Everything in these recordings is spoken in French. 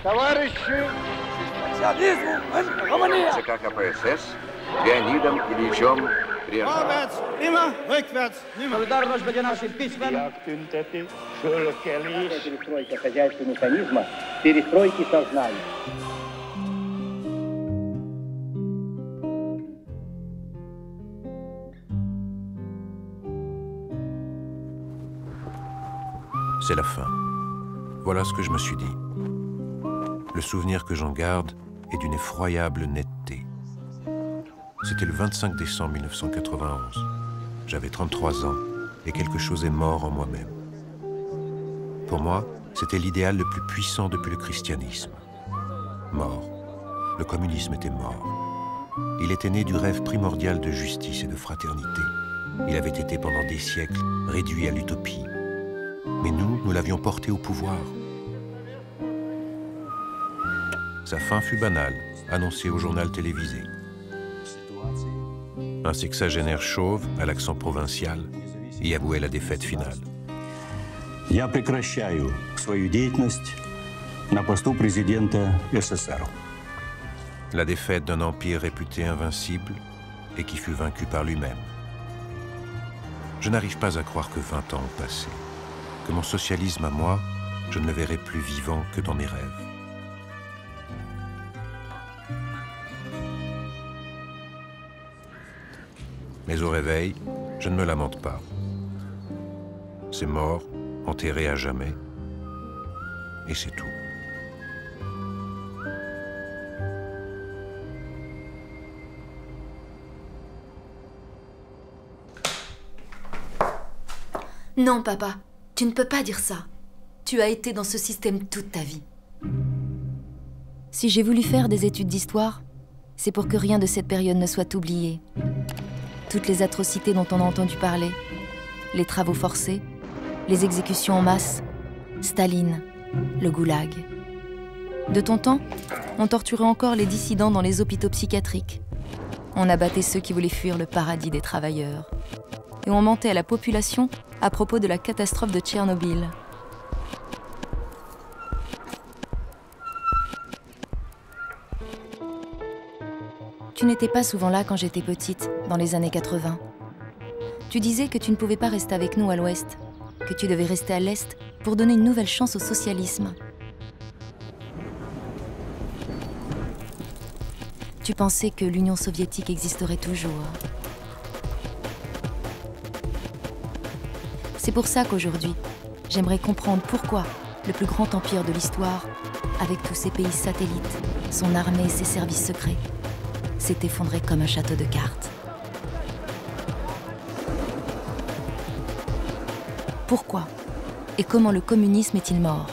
ЦК КПСС Леонидом Ильичем Брежневым. Перестройка хозяйственного механизма, перестройки сознания. C'est la fin. Voilà ce que je me suis dit. Le souvenir que j'en garde est d'une effroyable netteté. C'était le 25 décembre 1991. J'avais 33 ans et quelque chose est mort en moi-même. Pour moi, c'était l'idéal le plus puissant depuis le christianisme. Mort. Le communisme était mort. Il était né du rêve primordial de justice et de fraternité. Il avait été pendant des siècles réduit à l'utopie. Mais nous l'avions porté au pouvoir. Sa fin fut banale, annoncée au journal télévisé. Un sexagénaire chauve, à l'accent provincial, y avouait la défaite finale. Я прекращаю свою деятельность на посту президента СССР. La défaite d'un empire réputé invincible et qui fut vaincu par lui-même. Je n'arrive pas à croire que 20 ans ont passé, que mon socialisme à moi, je ne le verrai plus vivant que dans mes rêves. Mais au réveil, je ne me lamente pas. C'est mort, enterré à jamais, et c'est tout. Non, papa, tu ne peux pas dire ça. Tu as été dans ce système toute ta vie. Si j'ai voulu faire des études d'histoire, c'est pour que rien de cette période ne soit oublié. Toutes les atrocités dont on a entendu parler, les travaux forcés, les exécutions en masse, Staline, le goulag. De ton temps, on torturait encore les dissidents dans les hôpitaux psychiatriques. On abattait ceux qui voulaient fuir le paradis des travailleurs. Et on mentait à la population à propos de la catastrophe de Tchernobyl. Tu n'étais pas souvent là quand j'étais petite, dans les années 80. Tu disais que tu ne pouvais pas rester avec nous à l'ouest, que tu devais rester à l'est pour donner une nouvelle chance au socialisme. Tu pensais que l'Union soviétique existerait toujours. C'est pour ça qu'aujourd'hui, j'aimerais comprendre pourquoi le plus grand empire de l'histoire, avec tous ses pays satellites, son armée et ses services secrets, s'est effondré comme un château de cartes. Pourquoi et comment le communisme est-il mort?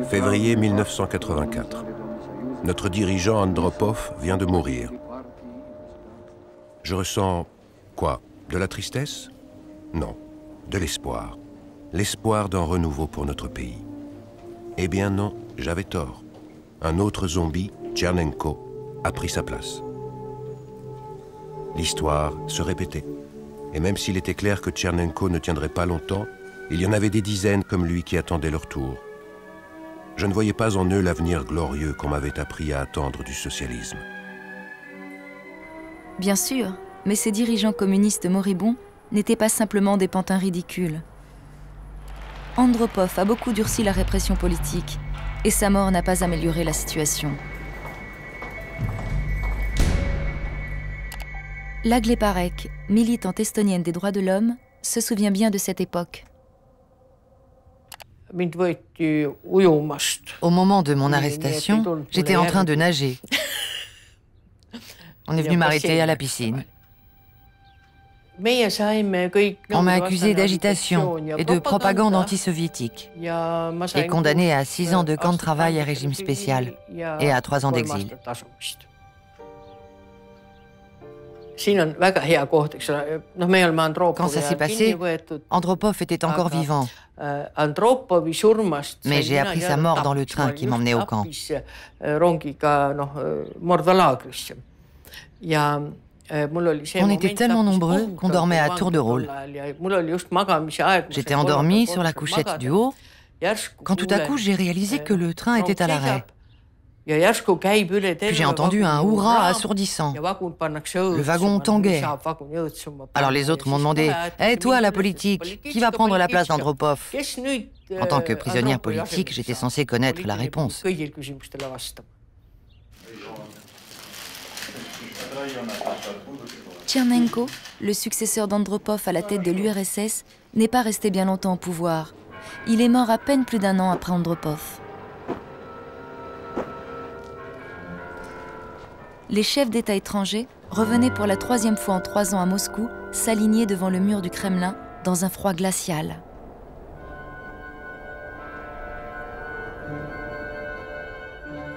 Février 1984. Notre dirigeant Andropov vient de mourir. Je ressens quoi? De la tristesse? Non, de l'espoir. L'espoir d'un renouveau pour notre pays. Eh bien non, j'avais tort. Un autre zombie, Tchernenko, a pris sa place. L'histoire se répétait. Et même s'il était clair que Tchernenko ne tiendrait pas longtemps, il y en avait des dizaines comme lui qui attendaient leur tour. Je ne voyais pas en eux l'avenir glorieux qu'on m'avait appris à attendre du socialisme. Bien sûr, mais ces dirigeants communistes moribonds n'étaient pas simplement des pantins ridicules. Andropov a beaucoup durci la répression politique, et sa mort n'a pas amélioré la situation. Lagle Parek, militante estonienne des droits de l'homme, se souvient bien de cette époque. Au moment de mon arrestation, j'étais en train de nager. On est venu m'arrêter à la piscine. On m'a accusé d'agitation et de propagande anti-soviétique et condamné à 6 ans de camp de travail à régime spécial et à 3 ans d'exil. Quand ça s'est passé, Andropov était encore vivant. Mais j'ai appris sa mort dans le train qui m'emmenait au camp. On était tellement nombreux qu'on dormait à tour de rôle. J'étais endormi sur la couchette du haut, quand tout à coup j'ai réalisé que le train était à l'arrêt. Puis j'ai entendu un hurrah assourdissant. Le wagon tanguait. Alors les autres m'ont demandé « Hé, toi, la politique, qui va prendre la place d'Andropov ?» En tant que prisonnière politique, j'étais censée connaître la réponse. Tchernenko, le successeur d'Andropov à la tête de l'URSS, n'est pas resté bien longtemps au pouvoir. Il est mort à peine plus d'1 an après Andropov. Les chefs d'État étrangers revenaient pour la 3e fois en 3 ans à Moscou, s'aligner devant le mur du Kremlin dans un froid glacial.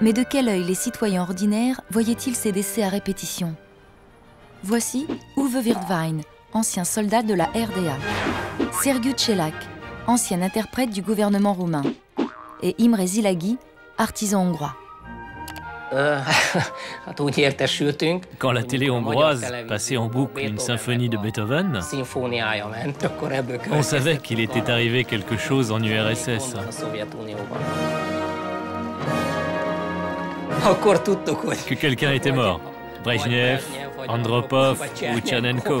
Mais de quel œil les citoyens ordinaires voyaient-ils ces décès à répétition? Voici Uwe Wirtwein, ancien soldat de la RDA, Sergiu Cselak, ancien interprète du gouvernement roumain, et Imre Szilágyi, artisan hongrois. Quand la télé hongroise passait en boucle une symphonie de Beethoven, on savait qu'il était arrivé quelque chose en URSS. Que quelqu'un était mort. Brejnev, Andropov ou Tchernenko.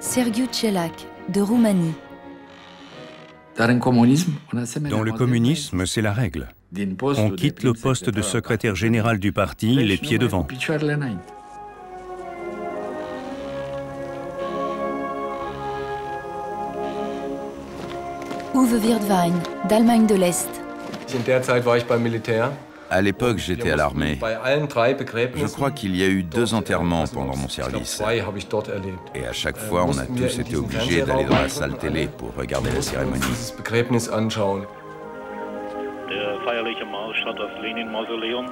Sergiu Cselak, de Roumanie. Dans le communisme, c'est la règle. On quitte le poste de secrétaire général du parti les pieds devant. Uwe Wirtwein, d'Allemagne de l'Est. À l'époque, j'étais à l'armée. Je crois qu'il y a eu 2 enterrements pendant mon service. Et à chaque fois, on a tous été obligés d'aller dans la salle télé pour regarder la cérémonie. Der feierliche Marsch hat das Lenin-Mausoleum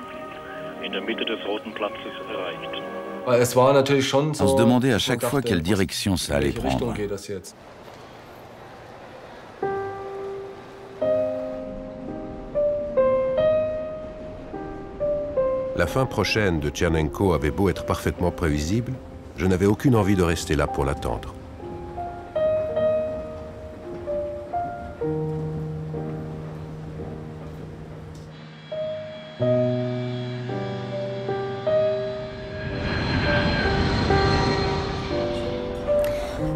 in der Mitte des Roten Platzes erreicht. On se demandait à chaque fois quelle direction ça allait prendre. La fin prochaine de Tchernenko avait beau être parfaitement prévisible, je n'avais aucune envie de rester là pour l'attendre.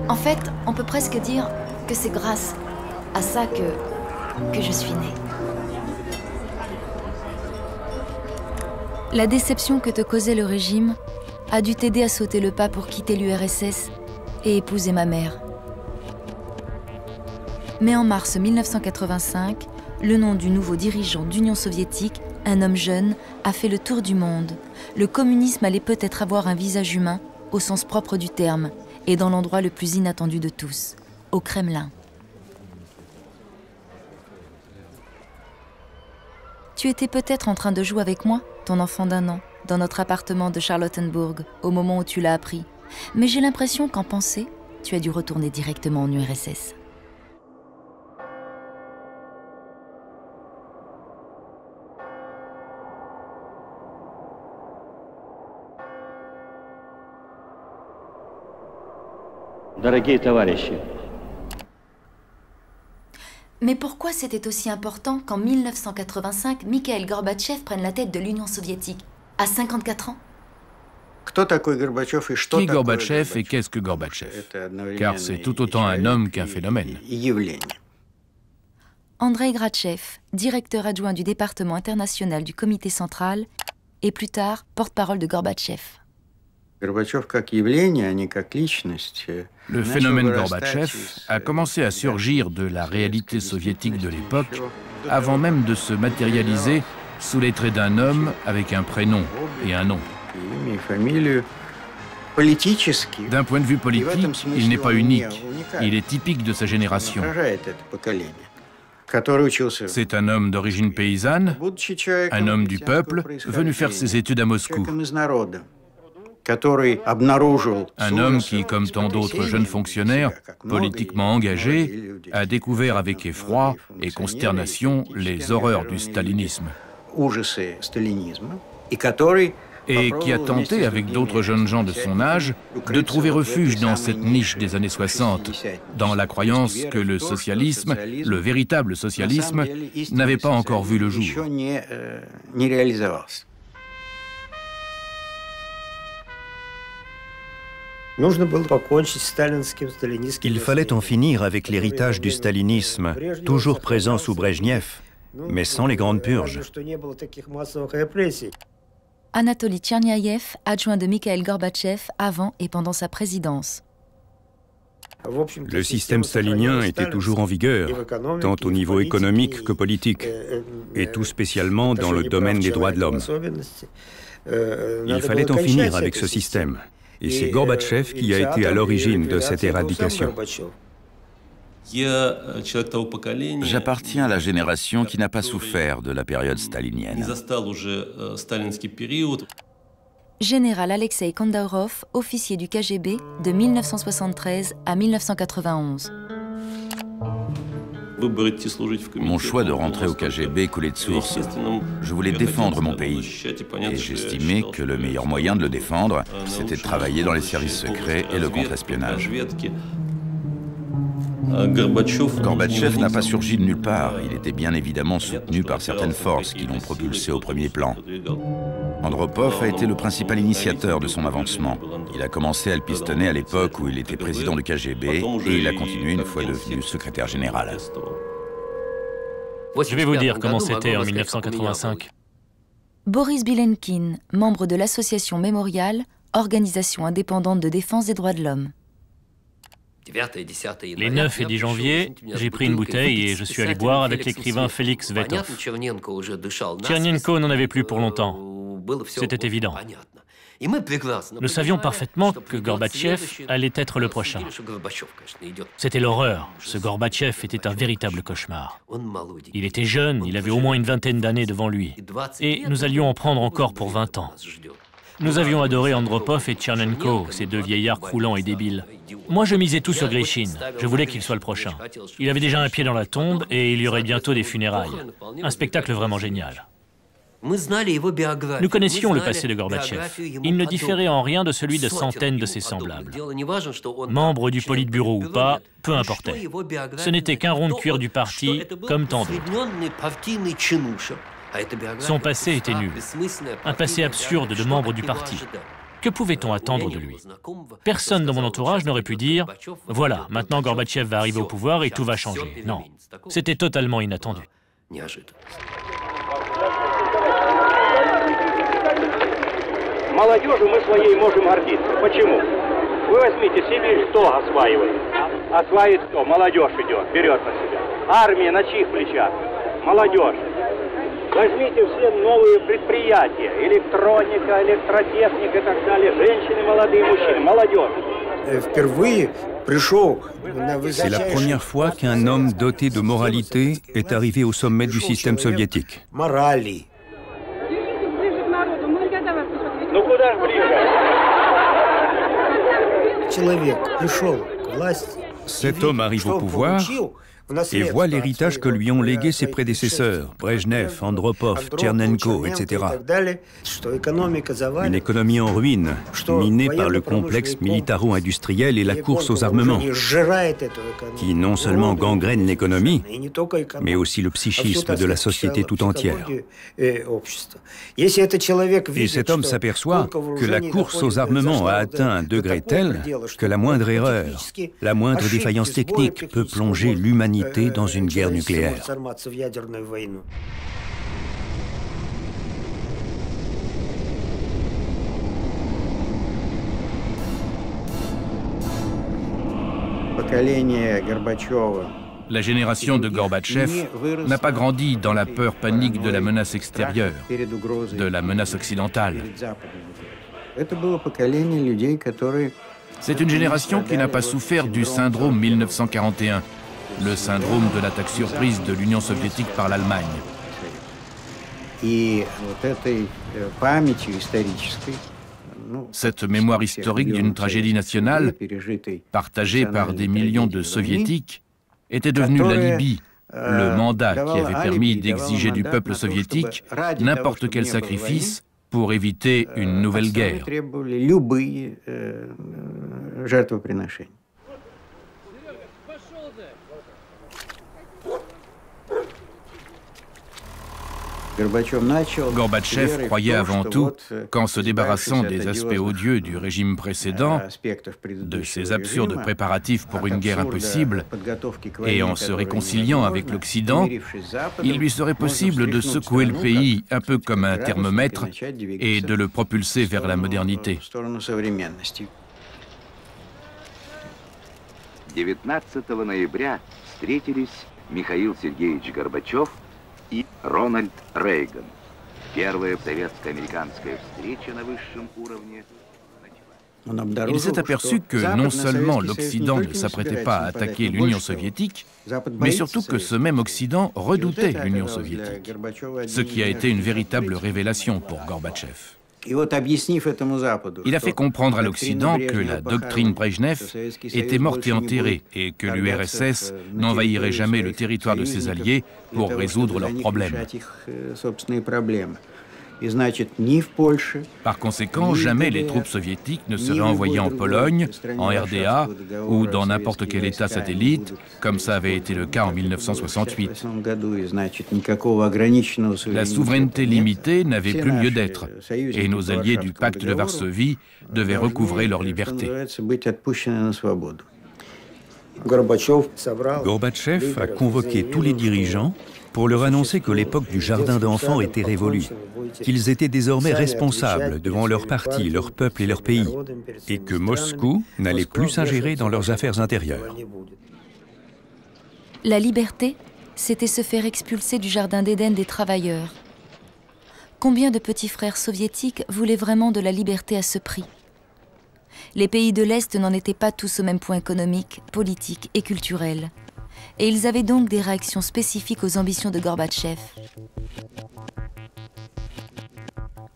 En fait, on peut presque dire que c'est grâce à ça que je suis née. La déception que te causait le régime a dû t'aider à sauter le pas pour quitter l'URSS et épouser ma mère. Mais en mars 1985, le nom du nouveau dirigeant d'Union soviétique, un homme jeune, a fait le tour du monde. Le communisme allait peut-être avoir un visage humain, au sens propre du terme, et dans l'endroit le plus inattendu de tous, au Kremlin. Tu étais peut-être en train de jouer avec moi, ton enfant d'1 an, dans notre appartement de Charlottenburg, au moment où tu l'as appris. Mais j'ai l'impression qu'en pensée, tu as dû retourner directement en URSS. Mais pourquoi c'était aussi important qu'en 1985, Mikhail Gorbatchev prenne la tête de l'Union soviétique, à 54 ans? Qui est Gorbatchev et qu'est-ce que Gorbatchev? Car c'est tout autant un homme qu'un phénomène. Andrei Grachev, directeur adjoint du département international du comité central, et plus tard porte-parole de Gorbatchev. Le phénomène Gorbatchev a commencé à surgir de la réalité soviétique de l'époque, avant même de se matérialiser sous les traits d'un homme avec un prénom et un nom. D'un point de vue politique, il n'est pas unique, il est typique de sa génération. C'est un homme d'origine paysanne, un homme du peuple, venu faire ses études à Moscou. Un homme qui, comme tant d'autres jeunes fonctionnaires politiquement engagés, a découvert avec effroi et consternation les horreurs du stalinisme. Et qui a tenté, avec d'autres jeunes gens de son âge, de trouver refuge dans cette niche des années 60, dans la croyance que le socialisme, le véritable socialisme, n'avait pas encore vu le jour. Il fallait en finir avec l'héritage du stalinisme, toujours présent sous Brejnev, mais sans les grandes purges. Anatoly Tcherniaïev, adjoint de Mikhaïl Gorbatchev avant et pendant sa présidence. Le système stalinien était toujours en vigueur, tant au niveau économique que politique, et tout spécialement dans le domaine des droits de l'homme. Il fallait en finir avec ce système, et c'est Gorbatchev qui a été à l'origine de cette éradication. J'appartiens à la génération qui n'a pas souffert de la période stalinienne. Général Alexei Kandaurov, officier du KGB de 1973 à 1991. Mon choix de rentrer au KGB coulait de source. Je voulais défendre mon pays. Et j'estimais que le meilleur moyen de le défendre, c'était de travailler dans les services secrets et le contre-espionnage. Gorbatchev n'a pas surgi de nulle part. Il était bien évidemment soutenu par certaines forces qui l'ont propulsé au premier plan. Andropov a été le principal initiateur de son avancement. Il a commencé à le pistonner à l'époque où il était président du KGB et il a continué une fois devenu secrétaire général. Je vais vous dire comment c'était en 1985. Boris Bilenkin, membre de l'association Mémorial, organisation indépendante de défense des droits de l'homme. Les 9 et 10 janvier, j'ai pris une bouteille et je suis allé boire avec l'écrivain Félix Vetov. Tchernenko n'en avait plus pour longtemps. C'était évident. Nous savions parfaitement que Gorbatchev allait être le prochain. C'était l'horreur. Ce Gorbatchev était un véritable cauchemar. Il était jeune, il avait au moins une vingtaine d'années devant lui. Et nous allions en prendre encore pour 20 ans. Nous avions adoré Andropov et Tchernenko, ces deux vieillards croulants et débiles. Moi, je misais tout sur Grishine. Je voulais qu'il soit le prochain. Il avait déjà un pied dans la tombe et il y aurait bientôt des funérailles. Un spectacle vraiment génial. Nous connaissions le passé de Gorbatchev. Il ne différait en rien de celui de centaines de ses semblables. Membre du Politburo ou pas, peu importait. Ce n'était qu'un rond de cuir du parti, comme tant d'autres. Son passé était nul, un passé absurde de membre du parti. Que pouvait-on attendre de lui? Personne dans mon entourage n'aurait pu dire « Voilà, maintenant Gorbatchev va arriver au pouvoir et tout va changer ». Non, c'était totalement inattendu. Молодежью мы своей можем гордиться. Почему? Вы возьмите Сибирь, кто осваивает? Осваивает кто? Молодежь идет, берет на себя. Армия на чьих плечах? Молодежь. Возьмите все новые предприятия, электроника, электротехника и так далее, женщины, молодые мужчины, молодежь. C'est la première fois qu'un homme doté de moralité est arrivé au sommet du système soviétique. Cet homme arrive au pouvoir et voit l'héritage que lui ont légué ses prédécesseurs, Brejnev, Andropov, Tchernenko, etc. Une économie en ruine, minée par le complexe militaro-industriel et la course aux armements, qui non seulement gangrène l'économie, mais aussi le psychisme de la société tout entière. Et cet homme s'aperçoit que la course aux armements a atteint un degré tel que la moindre erreur, la moindre défaillance technique peut plonger l'humanité dans une guerre nucléaire. La génération de Gorbatchev n'a pas grandi dans la peur panique de la menace extérieure, de la menace occidentale. C'est une génération qui n'a pas souffert du syndrome 1941, le syndrome de l'attaque surprise de l'Union soviétique par l'Allemagne. Cette mémoire historique d'une tragédie nationale, partagée par des millions de Soviétiques, était devenue l'alibi, le mandat qui avait permis d'exiger du peuple soviétique n'importe quel sacrifice pour éviter une nouvelle guerre. Gorbatchev croyait avant tout qu'en se débarrassant des aspects odieux du régime précédent, de ses absurdes préparatifs pour une guerre impossible, et en se réconciliant avec l'Occident, il lui serait possible de secouer le pays un peu comme un thermomètre et de le propulser vers la modernité. 19 ноября встретились Михаил Сергеевич Горбачев и Рональд Рейган. Первая советско-американская встреча на высшем уровне. Il s'est aperçu que non seulement l'Occident ne s'apprêtait pas à attaquer l'Union soviétique, mais surtout que ce même Occident redoutait l'Union soviétique, ce qui a été une véritable révélation pour Gorbatchev. Il a fait comprendre à l'Occident que la doctrine Brejnev était morte et enterrée et que l'URSS n'envahirait jamais le territoire de ses alliés pour résoudre leurs problèmes. Par conséquent, jamais les troupes soviétiques ne seraient envoyées en Pologne, en RDA ou dans n'importe quel État satellite, comme ça avait été le cas en 1968. La souveraineté limitée n'avait plus lieu d'être, et nos alliés du pacte de Varsovie devaient recouvrer leur liberté. Gorbatchev a convoqué tous les dirigeants pour leur annoncer que l'époque du jardin d'enfants était révolue, qu'ils étaient désormais responsables devant leur parti, leur peuple et leur pays, et que Moscou n'allait plus s'ingérer dans leurs affaires intérieures. La liberté, c'était se faire expulser du jardin d'Éden des travailleurs. Combien de petits frères soviétiques voulaient vraiment de la liberté à ce prix? Les pays de l'Est n'en étaient pas tous au même point économique, politique et culturel. Et ils avaient donc des réactions spécifiques aux ambitions de Gorbatchev.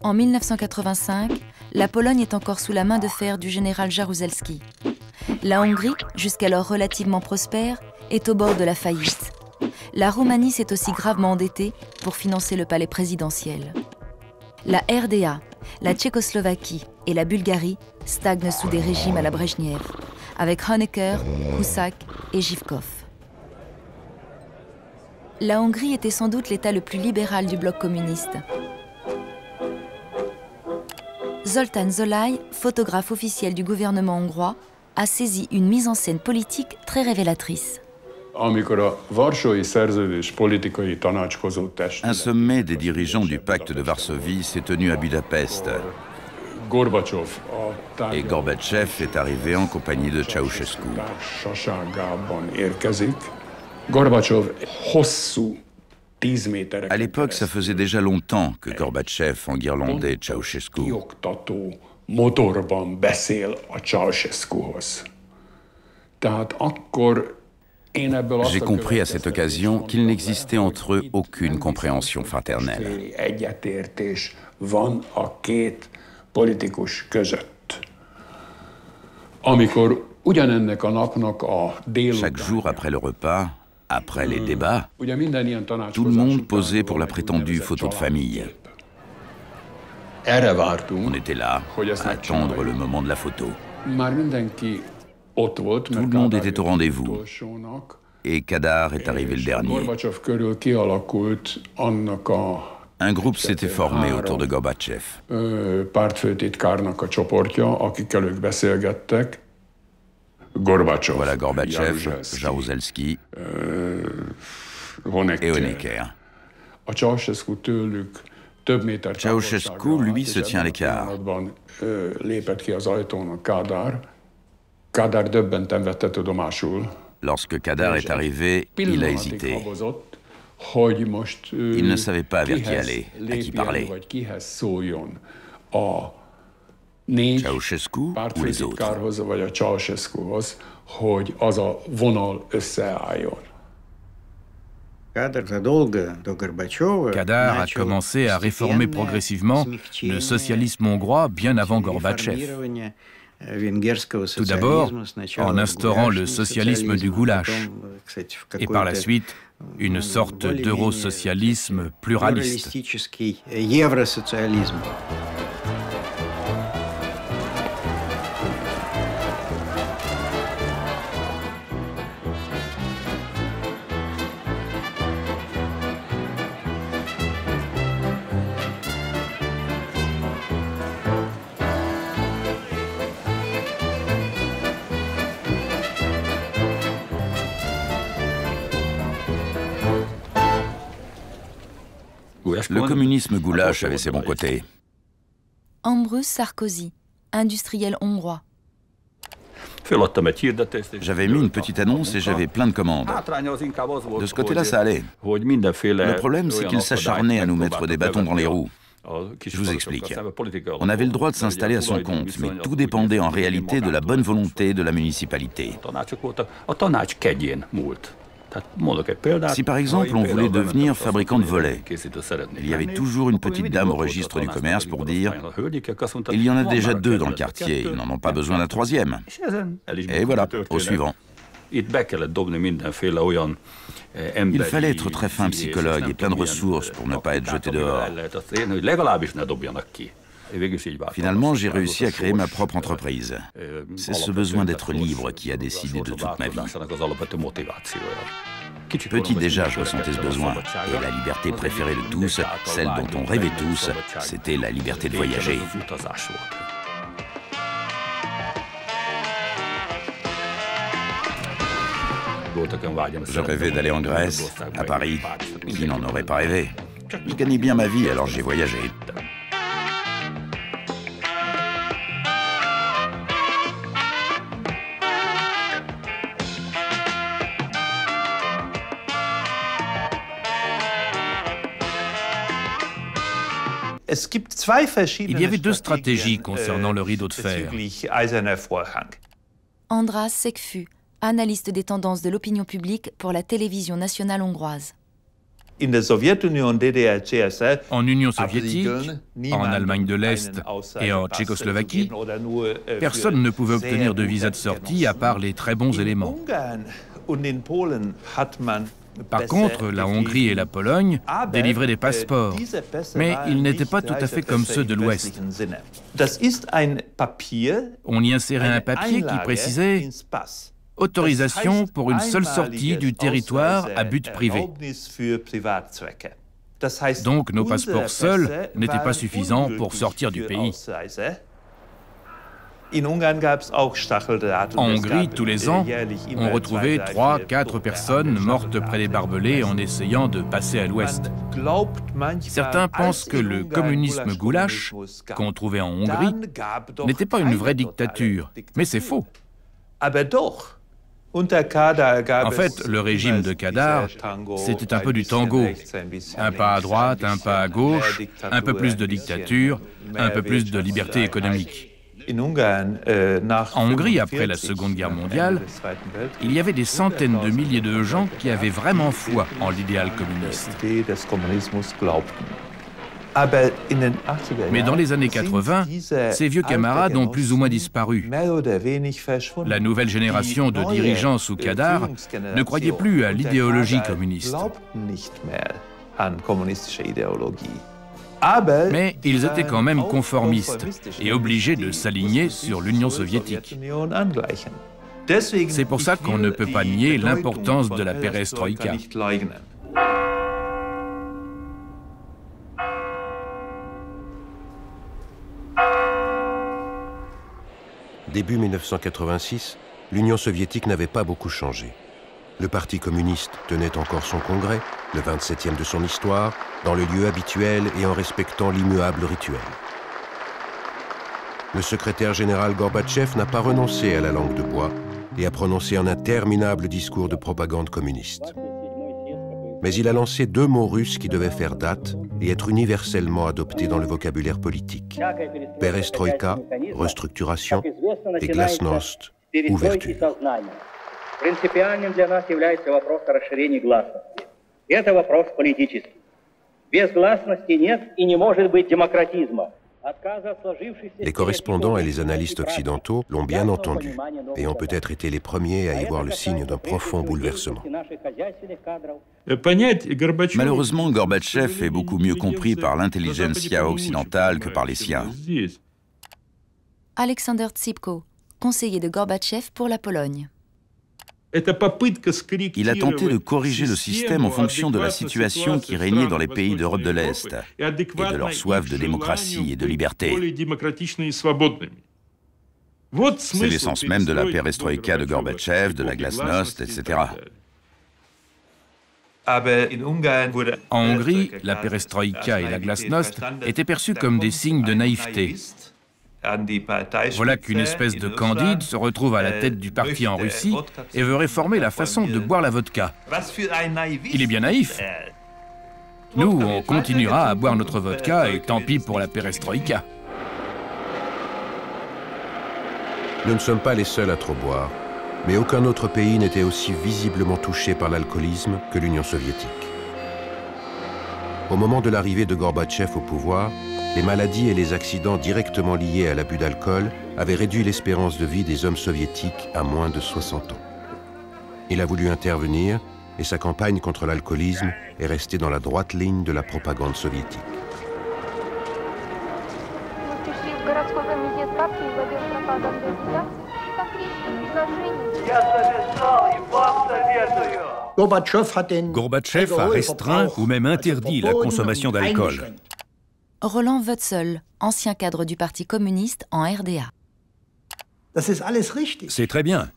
En 1985, la Pologne est encore sous la main de fer du général Jaruzelski. La Hongrie, jusqu'alors relativement prospère, est au bord de la faillite. La Roumanie s'est aussi gravement endettée pour financer le palais présidentiel. La RDA, la Tchécoslovaquie et la Bulgarie stagnent sous des régimes à la Brejnev, avec Honecker, Husak et Zhivkov. La Hongrie était sans doute l'État le plus libéral du bloc communiste. Zoltán Zolai, photographe officiel du gouvernement hongrois, a saisi une mise en scène politique très révélatrice. Un sommet des dirigeants du pacte de Varsovie s'est tenu à Budapest. Et Gorbatchev est arrivé en compagnie de Ceausescu. À l'époque, ça faisait déjà longtemps que Gorbatchev enguirlandait Ceausescu. J'ai compris à cette occasion qu'il n'existait entre eux aucune compréhension fraternelle. Chaque jour après le repas, après les débats, tout le monde posait pour la prétendue photo de famille. On était là, à attendre le moment de la photo. Tout le monde était au rendez-vous. Et Kadar est arrivé le dernier. Un groupe s'était formé autour de Gorbatchev. Voilà Gorbatchev, Jaruzelski et Honecker. Ceausescu, lui, se tient à l'écart. Lorsque Kadar est arrivé, il a hésité. Il ne savait pas vers qui aller, à qui parler. Ceausescu ou les autres? Kadar a commencé à réformer progressivement le socialisme hongrois bien avant Gorbatchev. Tout d'abord, en instaurant le socialisme du goulash, et par la suite, une sorte d'eurosocialisme pluraliste. Le communisme goulash avait ses bons côtés. Ambrus Sarkozy, industriel hongrois. J'avais mis une petite annonce et j'avais plein de commandes. De ce côté-là, ça allait. Le problème, c'est qu'ils s'acharnaient à nous mettre des bâtons dans les roues. Je vous explique. On avait le droit de s'installer à son compte, mais tout dépendait en réalité de la bonne volonté de la municipalité. Si par exemple on voulait devenir fabricant de volets, il y avait toujours une petite dame au registre du commerce pour dire « Il y en a déjà 2 dans le quartier, ils n'en ont pas besoin d'un 3e. » Et voilà, au suivant. Il fallait être très fin psychologue et plein de ressources pour ne pas être jeté dehors. Finalement, j'ai réussi à créer ma propre entreprise. C'est ce besoin d'être libre qui a décidé de toute ma vie. Petit déjà, je ressentais ce besoin. Et la liberté préférée de tous, celle dont on rêvait tous, c'était la liberté de voyager. Je rêvais d'aller en Grèce, à Paris. Qui n'en aurait pas rêvé? Je gagnais bien ma vie, alors j'ai voyagé. Il y avait 2 stratégies concernant le rideau de fer. András Sekfű, analyste des tendances de l'opinion publique pour la télévision nationale hongroise. En Union soviétique, en Allemagne de l'Est et en Tchécoslovaquie, personne ne pouvait obtenir de visa de sortie à part les très bons éléments. Par contre, la Hongrie et la Pologne délivraient des passeports, mais ils n'étaient pas tout à fait comme ceux de l'Ouest. On y insérait un papier qui précisait « Autorisation pour une seule sortie du territoire à but privé ». Donc nos passeports seuls n'étaient pas suffisants pour sortir du pays. En Hongrie, tous les ans, on retrouvait 3-4 personnes mortes près des barbelés en essayant de passer à l'ouest. Certains pensent que le communisme goulash, qu'on trouvait en Hongrie, n'était pas une vraie dictature, mais c'est faux. En fait, le régime de Kadar, c'était un peu du tango. Un pas à droite, un pas à gauche, un peu plus de dictature, un peu plus de liberté économique. En Hongrie, après la Seconde Guerre mondiale, il y avait des centaines de milliers de gens qui avaient vraiment foi en l'idéal communiste. Mais dans les années 80, ces vieux camarades ont plus ou moins disparu. La nouvelle génération de dirigeants sous Kadar ne croyait plus à l'idéologie communiste. Mais ils étaient quand même conformistes et obligés de s'aligner sur l'Union soviétique. C'est pour ça qu'on ne peut pas nier l'importance de la perestroïka. Début 1986, l'Union soviétique n'avait pas beaucoup changé. Le Parti communiste tenait encore son congrès, le 27e de son histoire, dans le lieu habituel et en respectant l'immuable rituel. Le secrétaire général Gorbatchev n'a pas renoncé à la langue de bois et a prononcé un interminable discours de propagande communiste. Mais il a lancé 2 mots russes qui devaient faire date et être universellement adoptés dans le vocabulaire politique. Perestroïka, restructuration, et glasnost, ouverture. Les correspondants et les analystes occidentaux l'ont bien entendu et ont peut-être été les premiers à y voir le signe d'un profond bouleversement. Malheureusement, Gorbatchev est beaucoup mieux compris par l'intelligentsia occidentale que par les siens. Alexander Tsipko, conseiller de Gorbatchev pour la Pologne. Il a tenté de corriger le système en fonction de la situation qui régnait dans les pays d'Europe de l'Est et de leur soif de démocratie et de liberté. C'est l'essence même de la perestroïka de Gorbatchev, de la glasnost, etc. En Hongrie, la perestroïka et la glasnost étaient perçus comme des signes de naïveté. Voilà qu'une espèce de Candide se retrouve à la tête du parti en Russie et veut réformer la façon de boire la vodka. Il est bien naïf. Nous, on continuera à boire notre vodka et tant pis pour la perestroïka. Nous ne sommes pas les seuls à trop boire, mais aucun autre pays n'était aussi visiblement touché par l'alcoolisme que l'Union soviétique. Au moment de l'arrivée de Gorbatchev au pouvoir, les maladies et les accidents directement liés à l'abus d'alcool avaient réduit l'espérance de vie des hommes soviétiques à moins de 60 ans. Il a voulu intervenir et sa campagne contre l'alcoolisme est restée dans la droite ligne de la propagande soviétique. Gorbatchev a restreint ou même interdit la consommation d'alcool. Roland Wötzel, ancien cadre du Parti communiste en RDA. C'est très bien.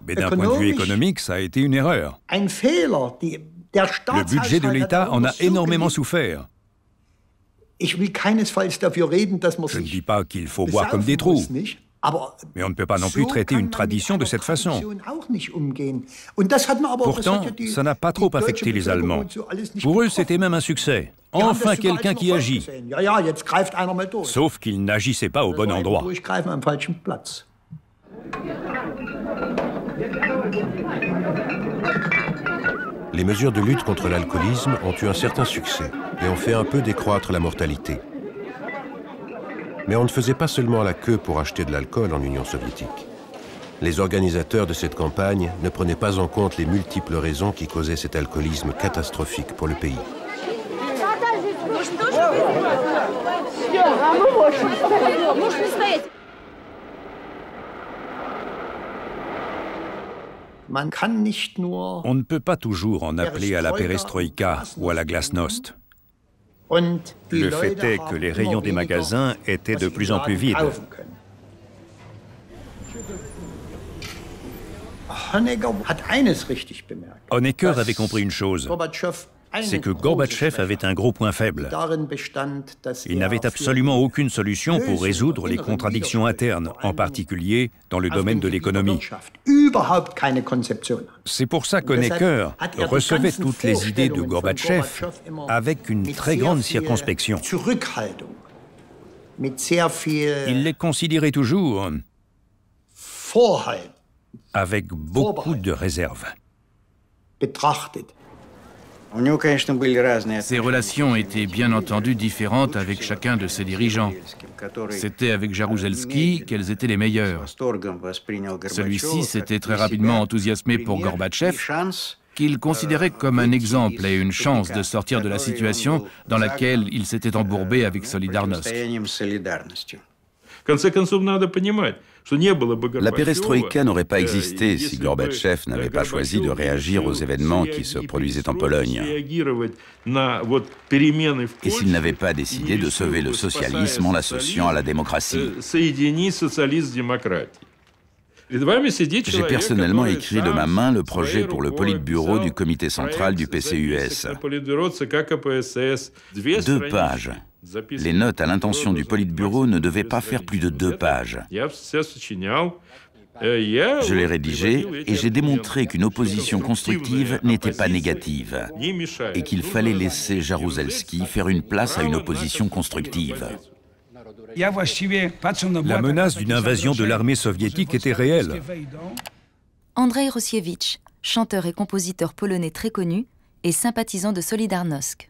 Mais d'un point de vue économique, ça a été une erreur. Le budget de l'État en a énormément souffert. Je ne dis pas qu'il faut boire comme des trous, mais on ne peut pas non plus traiter une tradition de cette façon. Pourtant, ça n'a pas trop affecté les Allemands. Pour eux, c'était même un succès. Enfin quelqu'un qui agit. Sauf qu'il n'agissait pas au bon endroit. Les mesures de lutte contre l'alcoolisme ont eu un certain succès et ont fait un peu décroître la mortalité. Mais on ne faisait pas seulement la queue pour acheter de l'alcool en Union soviétique. Les organisateurs de cette campagne ne prenaient pas en compte les multiples raisons qui causaient cet alcoolisme catastrophique pour le pays. On ne peut pas toujours en appeler à la perestroïka ou à la glasnost. Le fait est que les rayons des magasins étaient de plus en plus vides. Honecker avait compris une chose, c'est que Gorbatchev avait un gros point faible. Il n'avait absolument aucune solution pour résoudre les contradictions internes, en particulier dans le domaine de l'économie. C'est pour ça qu'Honecker recevait toutes les idées de Gorbatchev avec une très grande circonspection. Il les considérait toujours avec beaucoup de réserve. Ces relations étaient bien entendu différentes avec chacun de ses dirigeants. C'était avec Jaruzelski qu'elles étaient les meilleures. Celui-ci s'était très rapidement enthousiasmé pour Gorbatchev, qu'il considérait comme un exemple et une chance de sortir de la situation dans laquelle il s'était embourbé avec Solidarność. La perestroïka n'aurait pas existé si Gorbatchev n'avait pas choisi de réagir aux événements qui se produisaient en Pologne. Et s'il n'avait pas décidé de sauver le socialisme en l'associant à la démocratie. J'ai personnellement écrit de ma main le projet pour le Politburo du comité central du PCUS. 2 pages. Les notes à l'intention du Politburo ne devaient pas faire plus de 2 pages. Je l'ai rédigé et j'ai démontré qu'une opposition constructive n'était pas négative et qu'il fallait laisser Jaruzelski faire une place à une opposition constructive. La menace d'une invasion de l'armée soviétique était réelle. Andrzej Rossiewicz, chanteur et compositeur polonais très connu et sympathisant de Solidarnosc.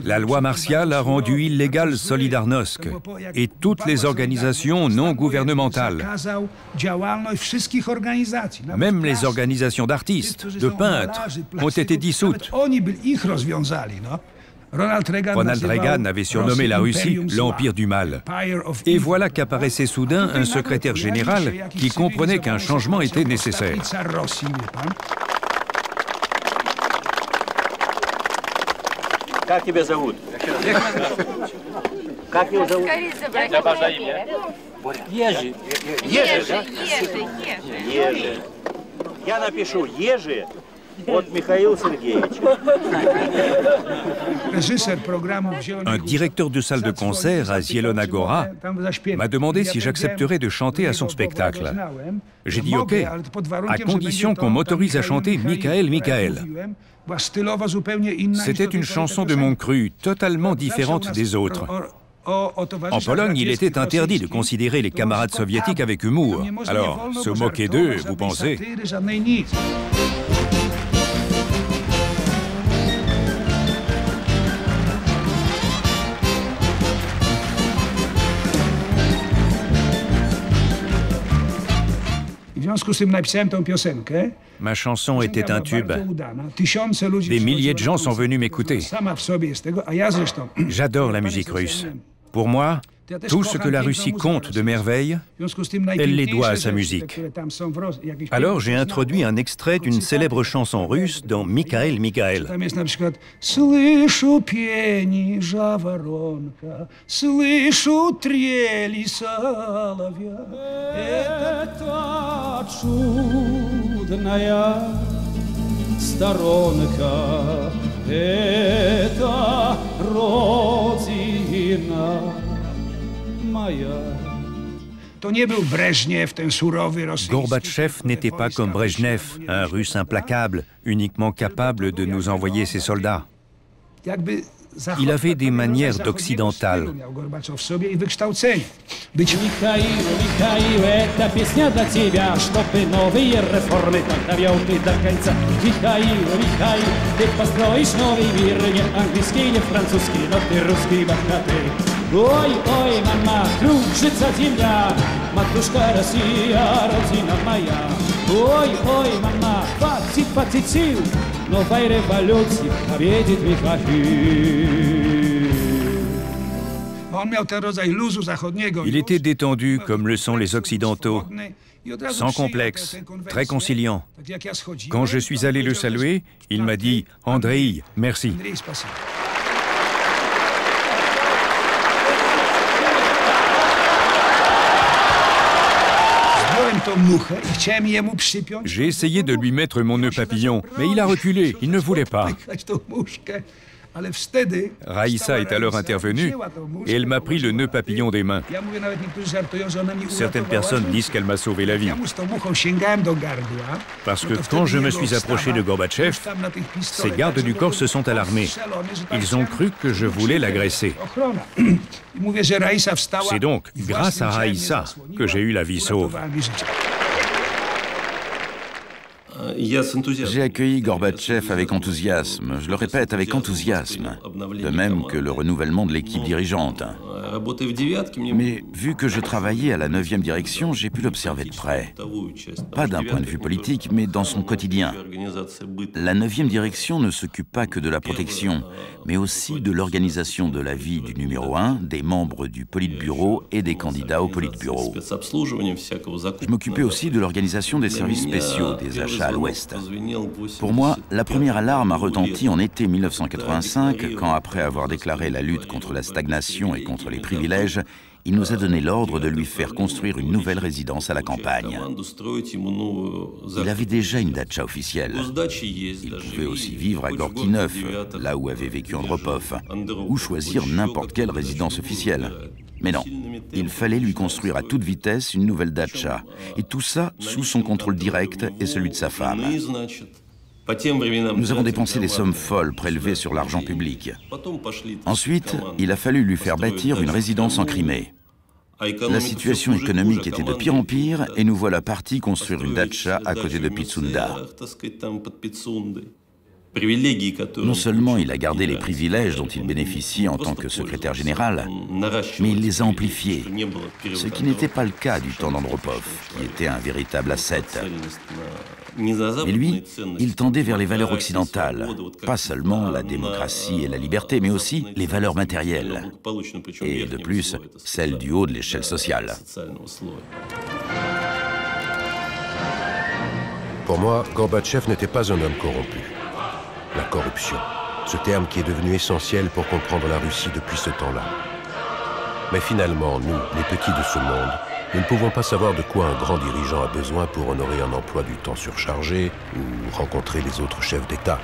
La loi martiale a rendu illégale Solidarnosc et toutes les organisations non gouvernementales. Même les organisations d'artistes, de peintres, ont été dissoutes. Ronald Reagan avait surnommé la Russie l'Empire du Mal. Et voilà qu'apparaissait soudain un secrétaire général qui comprenait qu'un changement était nécessaire. Как тебя зовут? Как его зовут? Ежи. Ежи, да? Ежи. Я напишу Ежи от Михаила Сергеевича. Un directeur de salle de concert à Zielona Góra m'a demandé si j'accepterais de chanter à son spectacle. J'ai dit OK, à condition qu'on m'autorise à chanter Michael, Michael. C'était une chanson de mon cru, totalement différente des autres. En Pologne, il était interdit de considérer les camarades soviétiques avec humour. Alors, se moquer d'eux, vous pensez? Ma chanson était un tube. Des milliers de gens sont venus m'écouter. J'adore la musique russe. Pour moi, tout ce que la Russie compte de merveilles, elle les doit à sa musique. Alors j'ai introduit un extrait d'une célèbre chanson russe dans Michael, Michael. Gorbatchev n'était pas comme Brejnev, un Russe implacable, uniquement capable de nous envoyer ses soldats. Il avait des manières d'occidental. Ой, ой, мама, кружится земля, матушка Россия, родина моя. Ой, ой, мама, хватит сил, новой революции победит Михаил. Il était détendu comme le sont les Occidentaux, sans complexe, très conciliant. Quand je suis allé le saluer, il m'a dit « Andrei, merci ». J'ai essayé de lui mettre mon nœud papillon, mais il a reculé, il ne voulait pas. Raïssa est alors intervenue et elle m'a pris le nœud papillon des mains. Certaines personnes disent qu'elle m'a sauvé la vie. Parce que quand je me suis approché de Gorbatchev, ses gardes du corps se sont alarmés. Ils ont cru que je voulais l'agresser. C'est donc grâce à Raïssa que j'ai eu la vie sauve. J'ai accueilli Gorbatchev avec enthousiasme, je le répète, avec enthousiasme, de même que le renouvellement de l'équipe dirigeante. Mais vu que je travaillais à la 9e direction, j'ai pu l'observer de près. Pas d'un point de vue politique, mais dans son quotidien. La 9e direction ne s'occupe pas que de la protection, mais aussi de l'organisation de la vie du numéro 1, des membres du Politburo et des candidats au Politburo. Je m'occupais aussi de l'organisation des services spéciaux, des achats à l'Ouest. Pour moi, la première alarme a retenti en été 1985, quand, après avoir déclaré la lutte contre la stagnation et contre les privilèges, il nous a donné l'ordre de lui faire construire une nouvelle résidence à la campagne. Il avait déjà une datcha officielle. Il pouvait aussi vivre à Gorki 9, là où avait vécu Andropov, ou choisir n'importe quelle résidence officielle. Mais non, il fallait lui construire à toute vitesse une nouvelle datcha. Et tout ça sous son contrôle direct et celui de sa femme. Nous avons dépensé des sommes folles prélevées sur l'argent public. Ensuite, il a fallu lui faire bâtir une résidence en Crimée. La situation économique était de pire en pire et nous voilà partis construire une datcha à côté de Pitsunda. Non seulement il a gardé les privilèges dont il bénéficie en tant que secrétaire général, mais il les a amplifiés, ce qui n'était pas le cas du temps d'Andropov, qui était un véritable ascète. Mais lui, il tendait vers les valeurs occidentales, pas seulement la démocratie et la liberté, mais aussi les valeurs matérielles, et de plus, celles du haut de l'échelle sociale. Pour moi, Gorbatchev n'était pas un homme corrompu. La corruption, ce terme qui est devenu essentiel pour comprendre la Russie depuis ce temps-là. Mais finalement, nous, les petits de ce monde, nous ne pouvons pas savoir de quoi un grand dirigeant a besoin pour honorer un emploi du temps surchargé ou rencontrer les autres chefs d'État.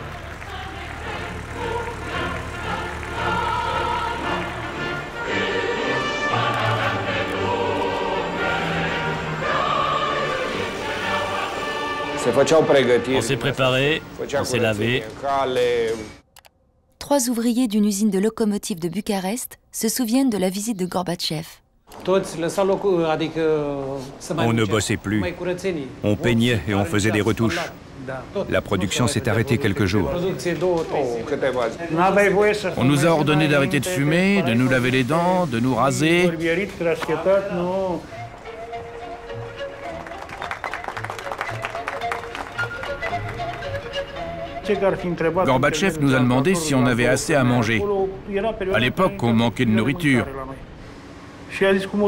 On s'est préparé, on s'est lavé. 3 ouvriers d'une usine de locomotives de Bucarest se souviennent de la visite de Gorbatchev. On ne bossait plus. On peignait et on faisait des retouches. La production s'est arrêtée quelques jours. On nous a ordonné d'arrêter de fumer, de nous laver les dents, de nous raser. Gorbatchev nous a demandé si on avait assez à manger. À l'époque, on manquait de nourriture.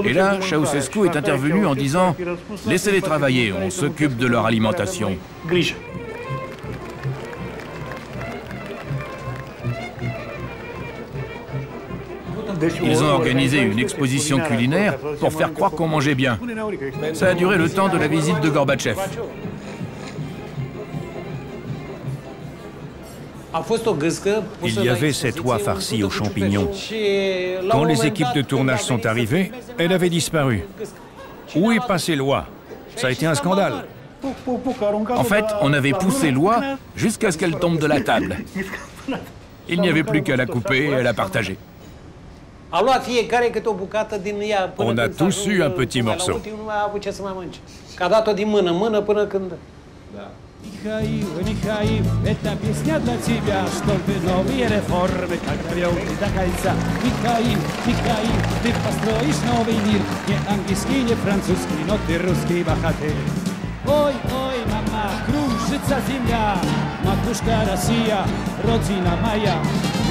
Et là, Ceausescu est intervenu en disant « Laissez-les travailler, on s'occupe de leur alimentation ». Ils ont organisé une exposition culinaire pour faire croire qu'on mangeait bien. Ça a duré le temps de la visite de Gorbatchev. Il y avait cette oie farcie aux champignons. Quand les équipes de tournage sont arrivées, elle avait disparu. Où est passée l'oie? Ça a été un scandale. En fait, on avait poussé l'oie jusqu'à ce qu'elle tombe de la table. Il n'y avait plus qu'à la couper et à la partager. On a tous eu un petit morceau. Михаил, это песня для тебя, чтобы новые реформы, как довел ты до кольца. Михаил, ты построишь новый мир, не английский, не французский, но ты русский богатырь. Ой, ой, мама, кружится земля, матушка Россия, родина моя.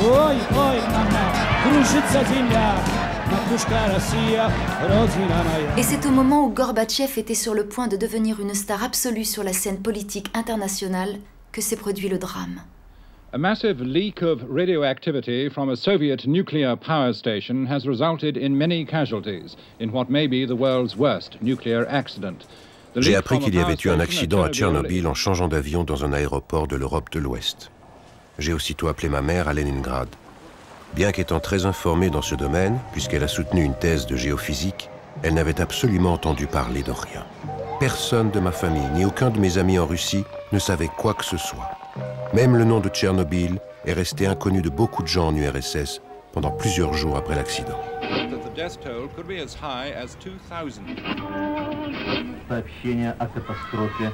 Ой, ой, мама, кружится земля. Et c'est au moment où Gorbatchev était sur le point de devenir une star absolue sur la scène politique internationale que s'est produit le drame. A massive leak of radioactivity from a Soviet nuclear power station has resulted in many casualties in what may be the world's worst nuclear accident. J'ai appris qu'il y avait eu un accident à Tchernobyl en changeant d'avion dans un aéroport de l'Europe de l'Ouest. J'ai aussitôt appelé ma mère à Leningrad. Bien qu'étant très informée dans ce domaine, puisqu'elle a soutenu une thèse de géophysique, elle n'avait absolument entendu parler de rien. Personne de ma famille, ni aucun de mes amis en Russie, ne savait quoi que ce soit. Même le nom de Tchernobyl est resté inconnu de beaucoup de gens en URSS pendant plusieurs jours après l'accident. Сообщение о катастрофе,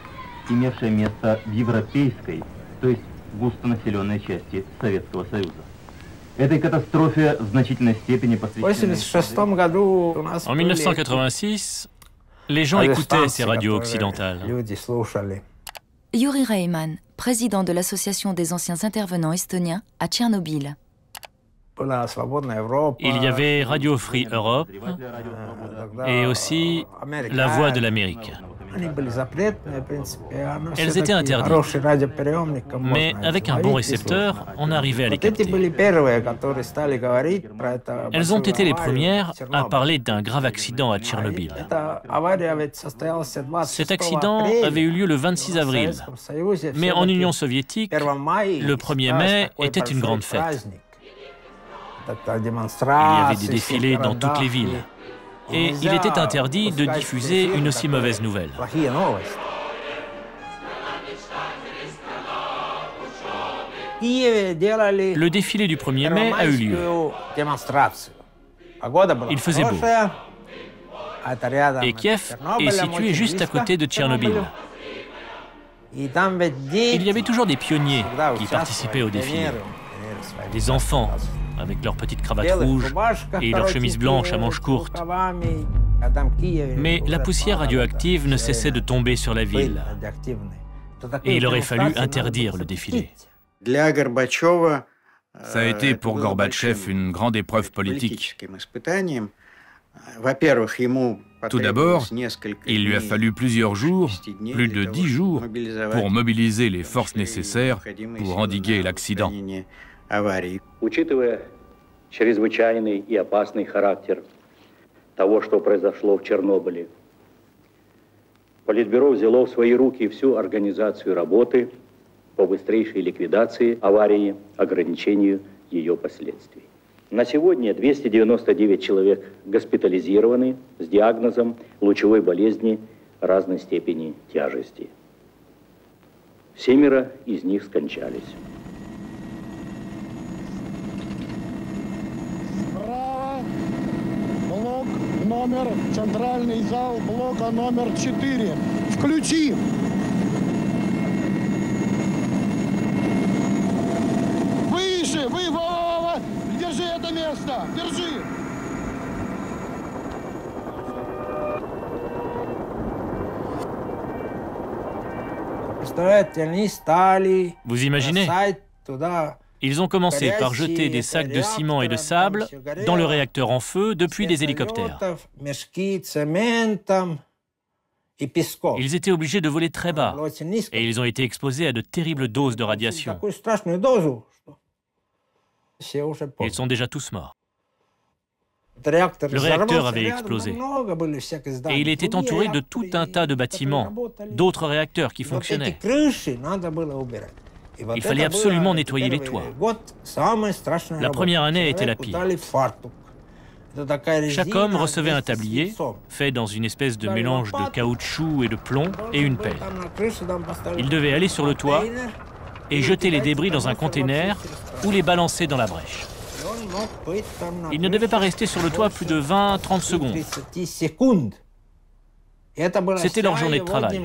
имевшей место в европейской, то есть густонаселенной части Советского Союза. En 1986, les gens écoutaient ces radios occidentales. Yuri Reiman, président de l'association des anciens intervenants estoniens à Tchernobyl. Il y avait Radio Free Europe et aussi La Voix de l'Amérique. Elles étaient interdites, mais avec un bon récepteur, on arrivait à les capter. Elles ont été les premières à parler d'un grave accident à Tchernobyl. Cet accident avait eu lieu le 26 avril, mais en Union soviétique, le 1er mai était une grande fête. Il y avait des défilés dans toutes les villes. Et il était interdit de diffuser une aussi mauvaise nouvelle. Le défilé du 1er mai a eu lieu. Il faisait beau. Et Kiev est situé juste à côté de Tchernobyl. Il y avait toujours des pionniers qui participaient au défilé. Des enfants avec leurs petites cravates rouges et leurs chemises blanches à manches courtes. Mais la poussière radioactive ne cessait de tomber sur la ville. Et il aurait fallu interdire le défilé. Ça a été pour Gorbatchev une grande épreuve politique. Tout d'abord, il lui a fallu plusieurs jours, plus de 10 jours, pour mobiliser les forces nécessaires pour endiguer l'accident. Учитывая чрезвычайный и опасный характер того, что произошло в Чернобыле, Политбюро взяло в свои руки всю организацию работы по быстрейшей ликвидации аварии, ограничению ее последствий. На сегодня 299 человек госпитализированы с диагнозом лучевой болезни разной степени тяжести. 7 из них скончались. Блок номер, центральный зал блока номер 4. Включи! Выше, Вова! Держи это место! Держи! Vous imaginez? Ils ont commencé par jeter des sacs de ciment et de sable dans le réacteur en feu depuis des hélicoptères. Ils étaient obligés de voler très bas et ils ont été exposés à de terribles doses de radiation. Ils sont déjà tous morts. Le réacteur avait explosé et il était entouré de tout un tas de bâtiments, d'autres réacteurs qui fonctionnaient. Il fallait absolument nettoyer les toits. La première année était la pire. Chaque homme recevait un tablier, fait dans une espèce de mélange de caoutchouc et de plomb, et une pelle. Il devait aller sur le toit et jeter les débris dans un container ou les balancer dans la brèche. Il ne devait pas rester sur le toit plus de 20-30 secondes. C'était leur journée de travail.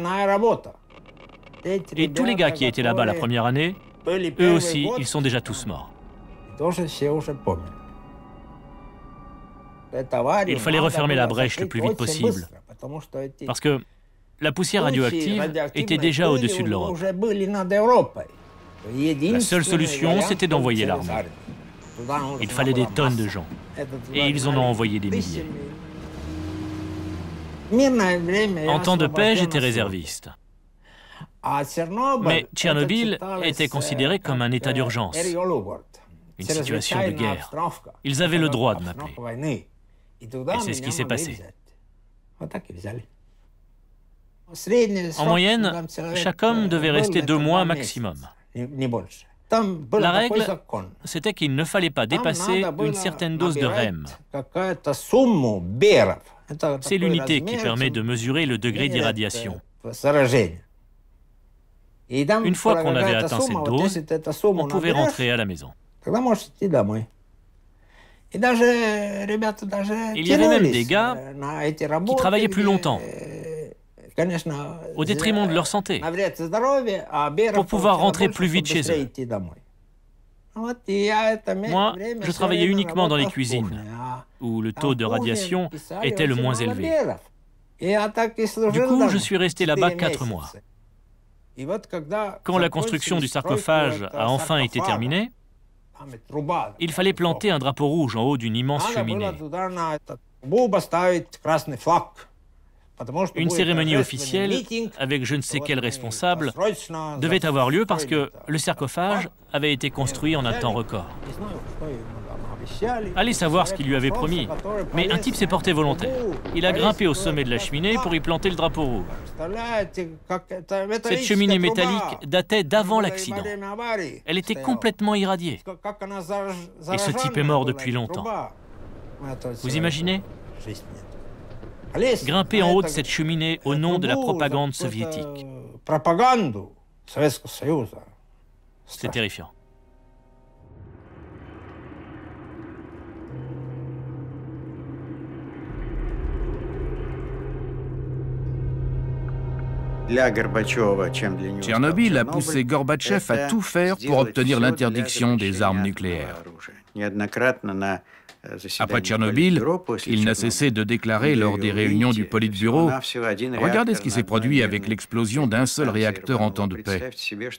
Et tous les gars qui étaient là-bas la première année, eux aussi, ils sont déjà tous morts. Il fallait refermer la brèche le plus vite possible, parce que la poussière radioactive était déjà au-dessus de l'Europe. La seule solution, c'était d'envoyer l'armée. Il fallait des tonnes de gens, et ils en ont envoyé des milliers. En temps de paix, j'étais réserviste. Mais Tchernobyl était considéré comme un état d'urgence, une situation de guerre. Ils avaient le droit de m'appeler. Et c'est ce qui s'est passé. En moyenne, chaque homme devait rester 2 mois maximum. La règle, c'était qu'il ne fallait pas dépasser une certaine dose de REM. C'est l'unité qui permet de mesurer le degré d'irradiation. Une fois qu'on avait atteint cette dose, on pouvait rentrer à la maison. Il y avait même des gars qui travaillaient plus longtemps, au détriment de leur santé, pour pouvoir rentrer plus vite chez eux. Moi, je travaillais uniquement dans les cuisines, où le taux de radiation était le moins élevé. Du coup, je suis resté là-bas 4 mois. Quand la construction du sarcophage a enfin été terminée, il fallait planter un drapeau rouge en haut d'une immense cheminée. Une cérémonie officielle, avec je ne sais quel responsable, devait avoir lieu parce que le sarcophage avait été construit en un temps record. Allez savoir ce qu'il lui avait promis. Mais un type s'est porté volontaire. Il a grimpé au sommet de la cheminée pour y planter le drapeau rouge. Cette cheminée métallique datait d'avant l'accident. Elle était complètement irradiée. Et ce type est mort depuis longtemps. Vous imaginez? Grimper en haut de cette cheminée au nom de la propagande soviétique. C'est terrifiant. Tchernobyl a poussé Gorbatchev à tout faire pour obtenir l'interdiction des armes nucléaires. Après Tchernobyl, il n'a cessé de déclarer lors des réunions du Politburo « Regardez ce qui s'est produit avec l'explosion d'un seul réacteur en temps de paix.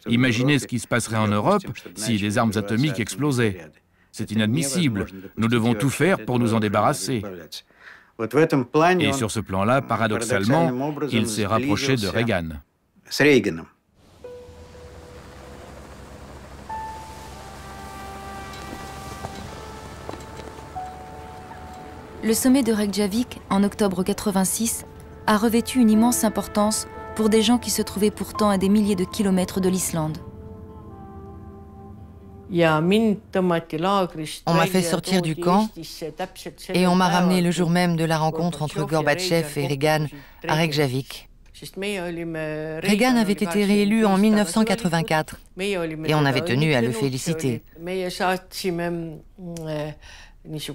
Imaginez ce qui se passerait en Europe si les armes atomiques explosaient. C'est inadmissible. Nous devons tout faire pour nous en débarrasser. » Et sur ce plan-là, paradoxalement, il s'est rapproché de Reagan. Le sommet de Reykjavik, en octobre 86, a revêtu une immense importance pour des gens qui se trouvaient pourtant à des milliers de kilomètres de l'Islande. On m'a fait sortir du camp et on m'a ramené le jour même de la rencontre entre Gorbatchev et Reagan à Reykjavik. Reagan avait été réélu en 1984 et on avait tenu à le féliciter.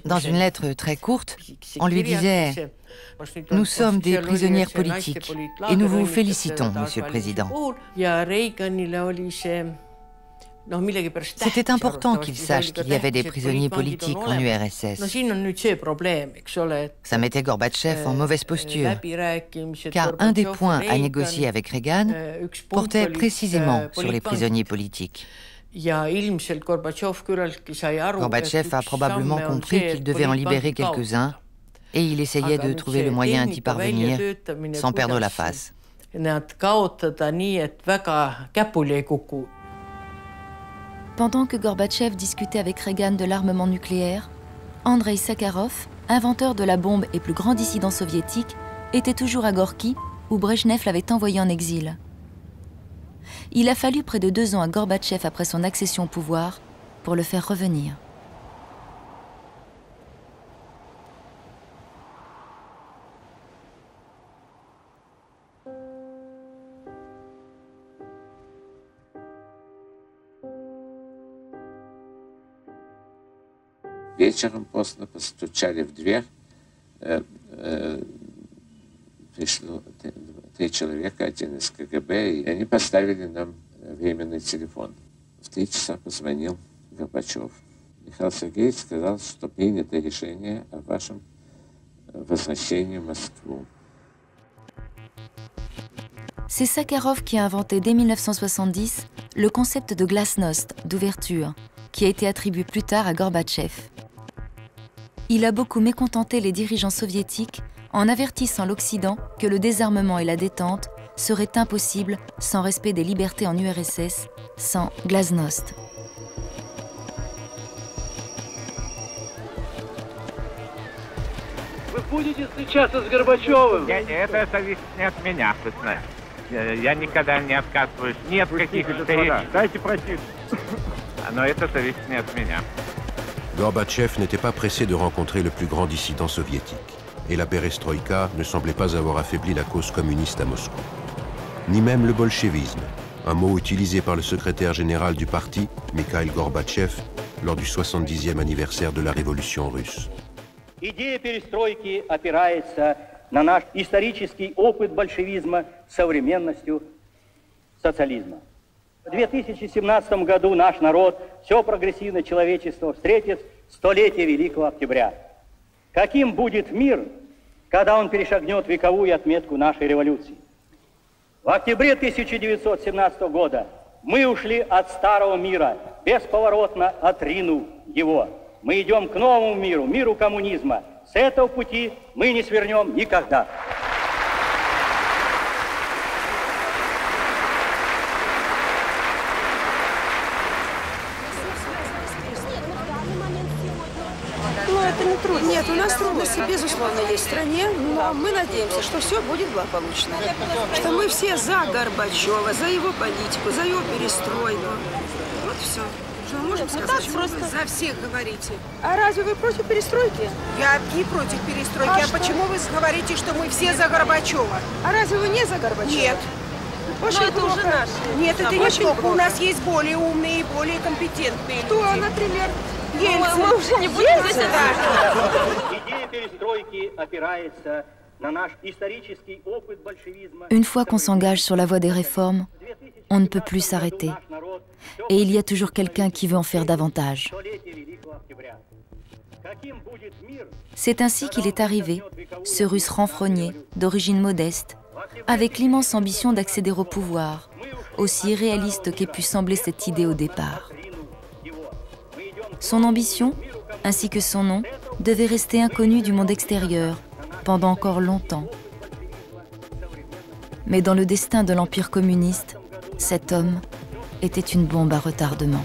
Dans une lettre très courte, on lui disait « Nous sommes des prisonnières politiques et nous vous félicitons, Monsieur le Président. » C'était important qu'il sache qu'il y avait des prisonniers politiques en URSS. Ça mettait Gorbatchev en mauvaise posture, car un des points à négocier avec Reagan portait précisément sur les prisonniers politiques. Gorbatchev a probablement compris qu'il devait en libérer quelques-uns, et il essayait de trouver le moyen d'y parvenir sans perdre la face. Pendant que Gorbatchev discutait avec Reagan de l'armement nucléaire, Andreï Sakharov, inventeur de la bombe et plus grand dissident soviétique, était toujours à Gorky, où Brejnev l'avait envoyé en exil. Il a fallu près de 2 ans à Gorbatchev après son accession au pouvoir pour le faire revenir. Вечером поздно постучали в дверь. Пришло 3 человека, один из КГБ, и они поставили нам временный телефон. В 3 часа позвонил Горбачев. Михаил Сергеевич сказал, что принято решение о вашем возвращении в Москву. C'est Sakharov qui a inventé dès 1970 le concept de glasnost, d'ouverture, qui a été attribué plus tard à Gorbatchev. Il a beaucoup mécontenté les dirigeants soviétiques en avertissant l'Occident que le désarmement et la détente seraient impossibles sans respect des libertés en URSS, sans glasnost. Вы будете встречаться с Горбачевым? Это зависит не от меня, я никогда не отказываюсь ни от каких встреч. Дайте пройти. Но это зависит не от меня. Gorbatchev n'était pas pressé de rencontrer le plus grand dissident soviétique, et la perestroïka ne semblait pas avoir affaibli la cause communiste à Moscou. Ni même le bolchevisme, un mot utilisé par le secrétaire général du parti, Mikhail Gorbatchev, lors du 70e anniversaire de la révolution russe. Идея перестройки опирается на наш исторический опыт большевизма с современностью социализма. В 2017 году наш народ, все прогрессивное человечество встретит столетие Великого Октября. Каким будет мир, когда он перешагнет вековую отметку нашей революции? В октябре 1917 года мы ушли от старого мира, бесповоротно отринув его. Мы идем к новому миру, миру коммунизма. С этого пути мы не свернем никогда. Нет, у нас трудности, безусловно, есть в стране, но мы надеемся, что все будет благополучно. Что мы все за Горбачева, за его политику, за его перестройку. Вот все. Что мы можем сказать? Почему вы за всех говорите? А разве вы против перестройки? Я не против перестройки. А почему вы говорите, что мы все за Горбачева? А разве вы не за Горбачева? Нет. Очень плохо. Уже наши. Нет, это не плохо. У нас есть более умные и более компетентные люди. Кто, например? Ельцин. Мы уже не будем здесь. Идея перестройки опирается на наш исторический опыт большевизма. Une fois qu'on s'engage sur la voie des réformes, on ne peut plus s'arrêter. Et il y a toujours quelqu'un qui veut en faire davantage. C'est ainsi qu'il est arrivé, ce Russe renfrogné, d'origine modeste, avec l'immense ambition d'accéder au pouvoir, aussi irréaliste qu'ait pu sembler cette idée au départ. Son ambition, ainsi que son nom, devait rester inconnu du monde extérieur pendant encore longtemps. Mais dans le destin de l'Empire communiste, cet homme était une bombe à retardement.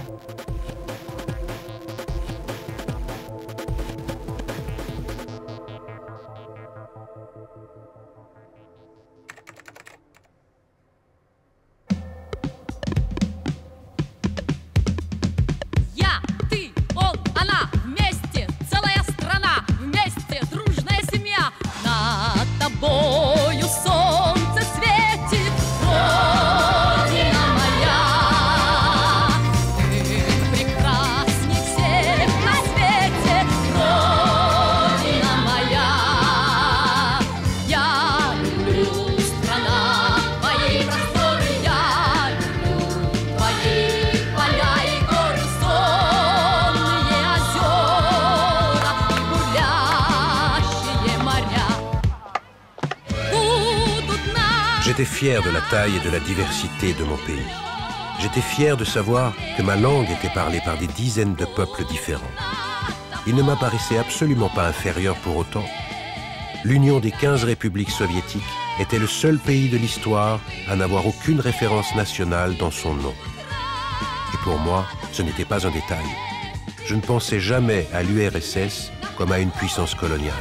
J'étais fier de la taille et de la diversité de mon pays. J'étais fier de savoir que ma langue était parlée par des dizaines de peuples différents. Il ne m'apparaissait absolument pas inférieur pour autant. L'Union des 15 républiques soviétiques était le seul pays de l'histoire à n'avoir aucune référence nationale dans son nom. Et pour moi, ce n'était pas un détail. Je ne pensais jamais à l'URSS comme à une puissance coloniale.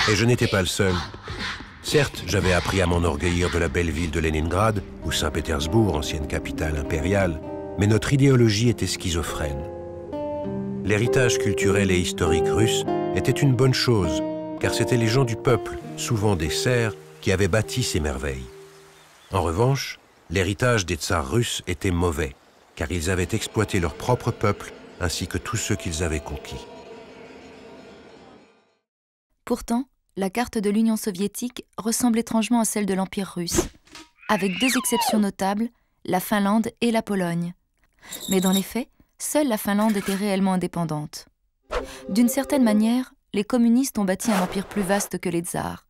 Et je n'étais pas le seul. Certes, j'avais appris à m'enorgueillir de la belle ville de Leningrad, ou Saint-Pétersbourg, ancienne capitale impériale, mais notre idéologie était schizophrène. L'héritage culturel et historique russe était une bonne chose, car c'étaient les gens du peuple, souvent des serfs, qui avaient bâti ces merveilles. En revanche, l'héritage des tsars russes était mauvais, car ils avaient exploité leur propre peuple, ainsi que tous ceux qu'ils avaient conquis. Pourtant, la carte de l'Union soviétique ressemble étrangement à celle de l'Empire russe, avec deux exceptions notables, la Finlande et la Pologne. Mais dans les faits, seule la Finlande était réellement indépendante. D'une certaine manière, les communistes ont bâti un empire plus vaste que les tsars,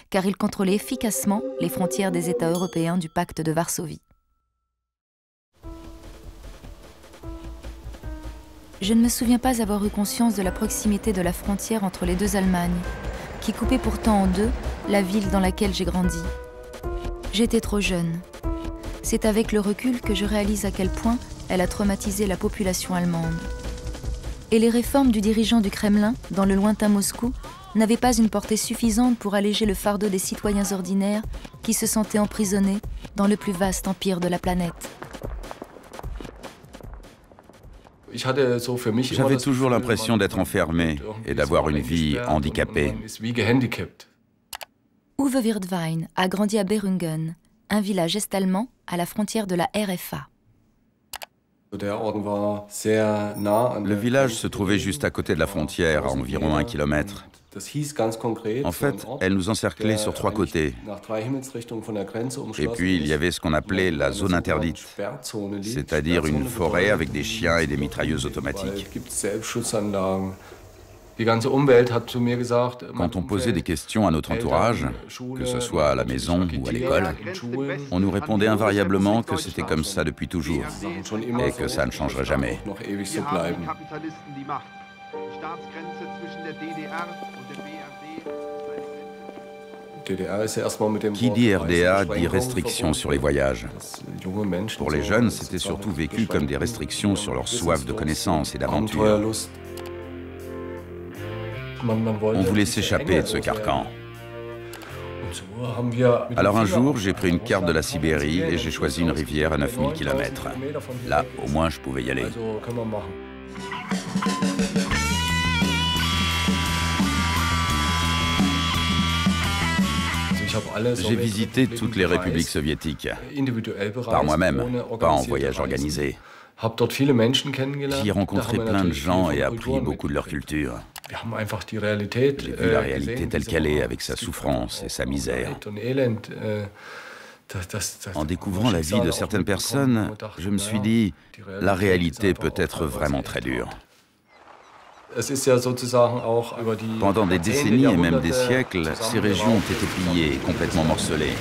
car ils contrôlaient efficacement les frontières des États européens du pacte de Varsovie. Je ne me souviens pas avoir eu conscience de la proximité de la frontière entre les deux Allemagnes, qui coupait pourtant en deux la ville dans laquelle j'ai grandi. J'étais trop jeune. C'est avec le recul que je réalise à quel point elle a traumatisé la population allemande. Et les réformes du dirigeant du Kremlin, dans le lointain Moscou, n'avaient pas une portée suffisante pour alléger le fardeau des citoyens ordinaires qui se sentaient emprisonnés dans le plus vaste empire de la planète. J'avais toujours l'impression d'être enfermé et d'avoir une vie handicapée. Uwe Wirtwein a grandi à Berungen, un village est-allemand à la frontière de la RFA. Le village se trouvait juste à côté de la frontière, à environ 1 kilomètre. En fait, elle nous encerclait sur 3 côtés. Et puis, il y avait ce qu'on appelait la zone interdite, c'est-à-dire une forêt avec des chiens et des mitrailleuses automatiques. Quand on posait des questions à notre entourage, que ce soit à la maison ou à l'école, on nous répondait invariablement que c'était comme ça depuis toujours et que ça ne changerait jamais. Qui dit RDA dit restrictions sur les voyages. Pour les jeunes, c'était surtout vécu comme des restrictions sur leur soif de connaissances et d'aventure. On voulait s'échapper de ce carcan. Alors un jour, j'ai pris une carte de la Sibérie et j'ai choisi une rivière à 9000 km. Là, au moins, je pouvais y aller. J'ai visité toutes les républiques soviétiques, par moi-même, pas en voyage organisé. J'y ai rencontré plein de gens et appris beaucoup de leur culture. J'ai vu la réalité telle qu'elle est, avec sa souffrance et sa misère. En découvrant la vie de certaines personnes, je me suis dit, la réalité peut être vraiment très dure. Pendant des décennies et même des siècles, ces régions ont été pillées et complètement morcelées.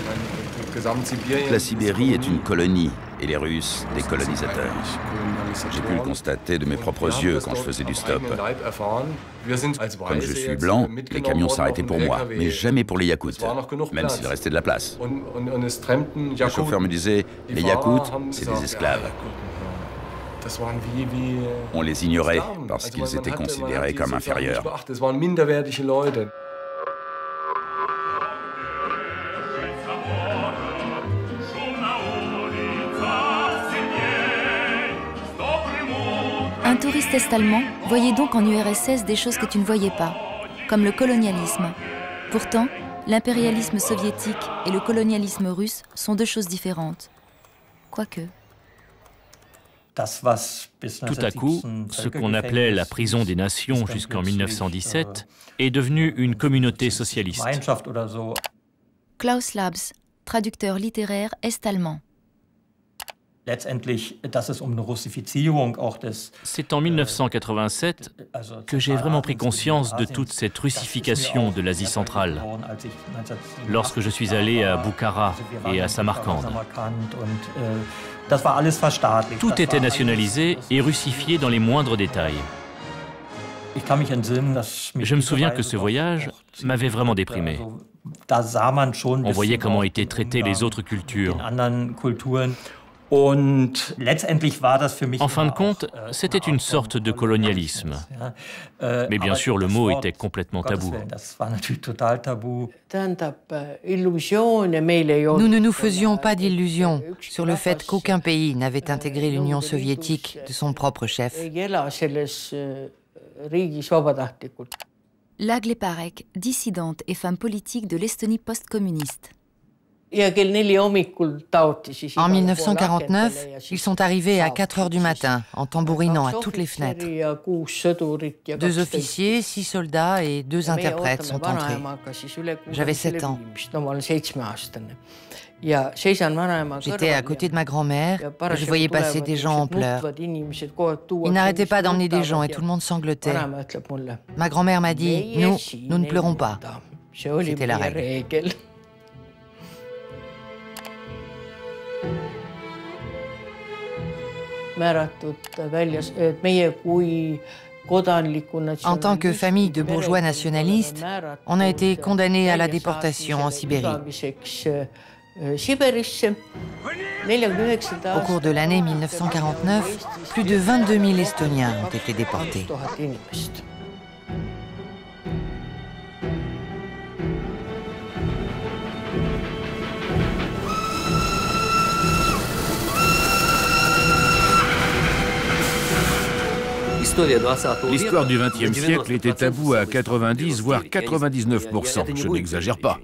La Sibérie est une colonie et les Russes des colonisateurs. J'ai pu le constater de mes propres yeux quand je faisais du stop. Comme je suis blanc, les camions s'arrêtaient pour moi, mais jamais pour les Yakoutes, même s'il restait de la place. Le chauffeur me disait, les Yakoutes, c'est des esclaves. On les ignorait parce qu'ils étaient considérés comme inférieurs. Un touriste est-allemand voyait donc en URSS des choses que tu ne voyais pas, comme le colonialisme. Pourtant, l'impérialisme soviétique et le colonialisme russe sont deux choses différentes. Quoique... Tout à coup, ce qu'on appelait la prison des nations jusqu'en 1917 est devenu une communauté socialiste. Klaus Labs, traducteur littéraire est-allemand. C'est en 1987 que j'ai vraiment pris conscience de toute cette russification de l'Asie centrale, lorsque je suis allé à Boukhara et à Samarcande. Tout était nationalisé et russifié dans les moindres détails. Je me souviens que ce voyage m'avait vraiment déprimé. On voyait comment étaient traitées les autres cultures. En fin de compte, c'était une sorte de colonialisme. Mais bien sûr, le mot était complètement tabou. Nous ne nous faisions pas d'illusions sur le fait qu'aucun pays n'avait intégré l'Union soviétique de son propre chef. Lagle Parek, dissidente et femme politique de l'Estonie post-communiste. En 1949, ils sont arrivés à 4 heures du matin, en tambourinant à toutes les fenêtres. 2 officiers, 6 soldats et 2 interprètes sont entrés. J'avais 7 ans. J'étais à côté de ma grand-mère et je voyais passer des gens en pleurs. Ils n'arrêtaient pas d'emmener des gens et tout le monde sanglotait. Ma grand-mère m'a dit « nous ne pleurons pas ». C'était la règle. En tant que famille de bourgeois nationalistes, on a été condamnés à la déportation en Sibérie. Au cours de l'année 1949, plus de 22 000 Estoniens ont été déportés. L'histoire du XXe siècle était taboue à 90 voire 99%. Je n'exagère pas.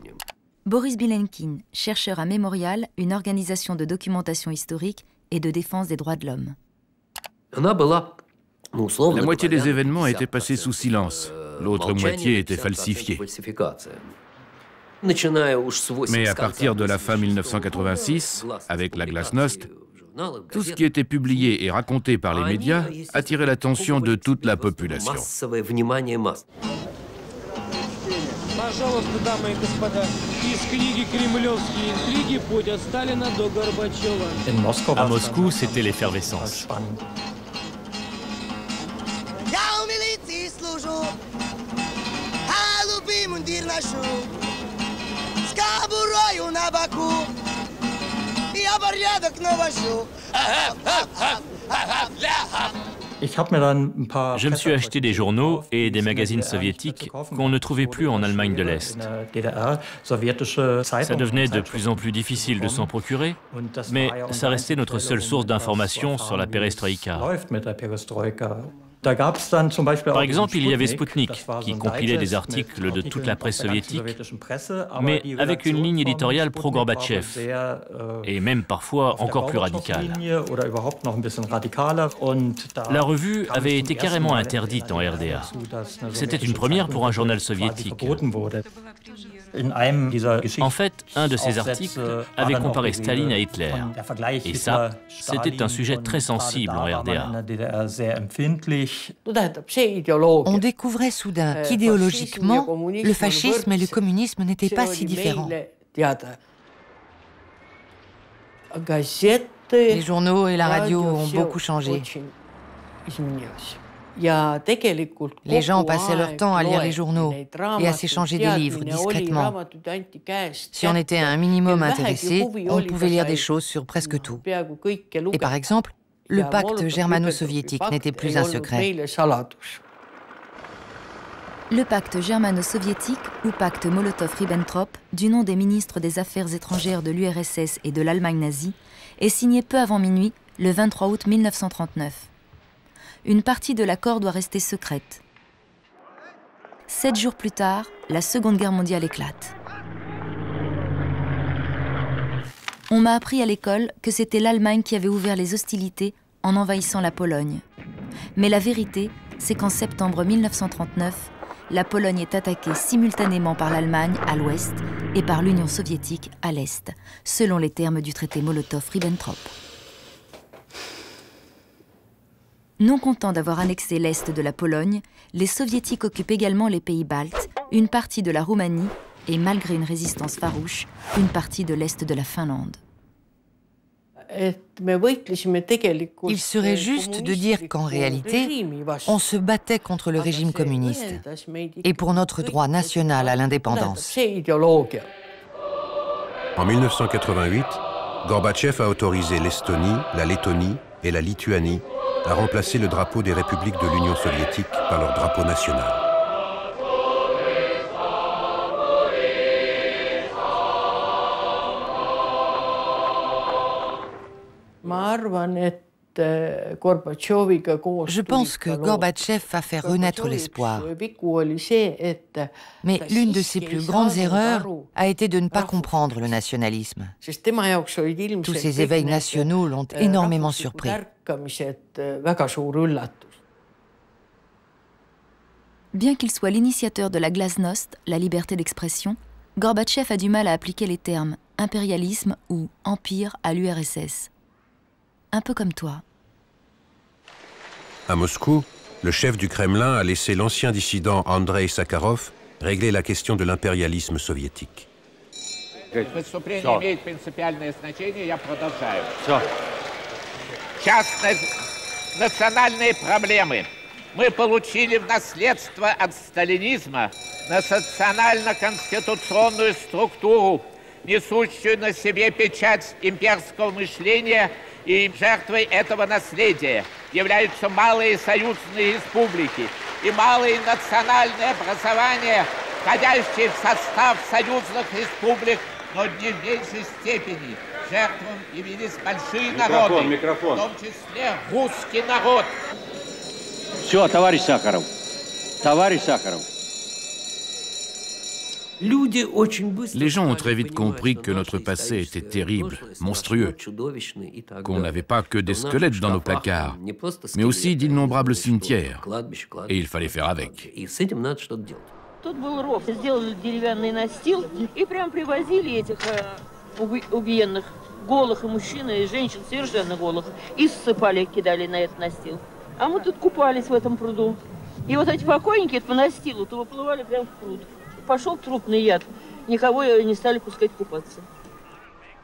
Boris Bilenkin, chercheur à Mémorial, une organisation de documentation historique et de défense des droits de l'homme. La moitié des événements étaient passés sous silence. L'autre moitié était falsifiée. Mais à partir de la fin 1986, avec la glasnost, tout ce qui était publié et raconté par les médias attirait l'attention de toute la population. À Moscou, c'était l'effervescence. Je me suis acheté des journaux et des magazines soviétiques qu'on ne trouvait plus en Allemagne de l'Est. Ça devenait de plus en plus difficile de s'en procurer, mais ça restait notre seule source d'information sur la perestroïka. Par exemple, il y avait Sputnik, qui compilait des articles de toute la presse soviétique, mais avec une ligne éditoriale pro-Gorbatchev, et même parfois encore plus radicale. La revue avait été carrément interdite en RDA. C'était une première pour un journal soviétique. En fait, un de ces articles avait comparé Staline à Hitler. Et ça, c'était un sujet très sensible en RDA. On découvrait soudain qu'idéologiquement, le fascisme et le communisme n'étaient pas si différents. Les journaux et la radio ont beaucoup changé. Les gens passaient leur temps à lire les journaux et à s'échanger des livres discrètement. Si on était un minimum intéressé, on pouvait lire des choses sur presque tout. Et par exemple, le pacte germano-soviétique n'était plus un secret. Le pacte germano-soviétique, ou pacte Molotov-Ribbentrop, du nom des ministres des Affaires étrangères de l'URSS et de l'Allemagne nazie, est signé peu avant minuit, le 23 août 1939. Une partie de l'accord doit rester secrète. 7 jours plus tard, la Seconde Guerre mondiale éclate. On m'a appris à l'école que c'était l'Allemagne qui avait ouvert les hostilités en envahissant la Pologne. Mais la vérité, c'est qu'en septembre 1939, la Pologne est attaquée simultanément par l'Allemagne à l'ouest et par l'Union soviétique à l'est, selon les termes du traité Molotov-Ribbentrop. Non contents d'avoir annexé l'est de la Pologne, les soviétiques occupent également les pays baltes, une partie de la Roumanie et, malgré une résistance farouche, une partie de l'est de la Finlande. Il serait juste de dire qu'en réalité, on se battait contre le régime communiste et pour notre droit national à l'indépendance. En 1988, Gorbatchev a autorisé l'Estonie, la Lettonie et la Lituanie à remplacer le drapeau des républiques de l'Union soviétique par leur drapeau national. Je pense que Gorbatchev a fait renaître l'espoir. Mais l'une de ses plus grandes erreurs a été de ne pas comprendre le nationalisme. Tous ces éveils nationaux l'ont énormément surpris. Bien qu'il soit l'initiateur de la glasnost, la liberté d'expression, Gorbatchev a du mal à appliquer les termes impérialisme ou empire à l'URSS. Un peu comme toi. À Moscou, le chef du Kremlin a laissé l'ancien dissident Andrei Sakharov régler la question de l'impérialisme soviétique. Частные национальные проблемы мы получили в наследство от сталинизма национально-конституционную структуру, несущую на себе печать имперского мышления, и жертвой этого наследия являются малые союзные республики и малые национальные образования, входящие в состав союзных республик, но не в меньшей степени. Жертвам явились большие народы, в том числе русский народ. Все, товарищ Сахаров. Товарищ Сахаров. Les gens ont très vite compris que notre passé était terrible, monstrueux, qu'on n'avait pas que des squelettes dans nos placards, mais aussi d'innombrables cimetières, et il fallait faire avec. Тут был ров. Сделали деревянный настил и прям привозили этих убиенных, голых и мужчин, и женщин совершенно голых, и ссыпали, кидали на этот настил. А мы тут купались в этом пруду. И вот эти покойники по настилу то выплывали прямо в пруд. Пошел трупный яд. Никого не стали пускать купаться.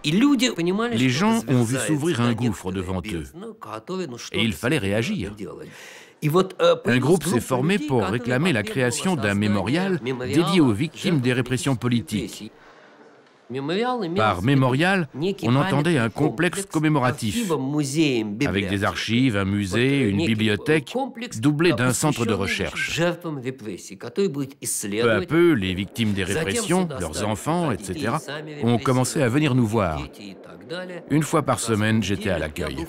Les gens ont vu s'ouvrir un gouffre devant eux, et il fallait réagir. Un groupe s'est formé pour réclamer la création d'un mémorial dédié aux victimes des répressions politiques. Par mémorial, on entendait un complexe commémoratif, avec des archives, un musée, une bibliothèque, doublé d'un centre de recherche. Peu à peu, les victimes des répressions, leurs enfants, etc., ont commencé à venir nous voir. Une fois par semaine, j'étais à l'accueil.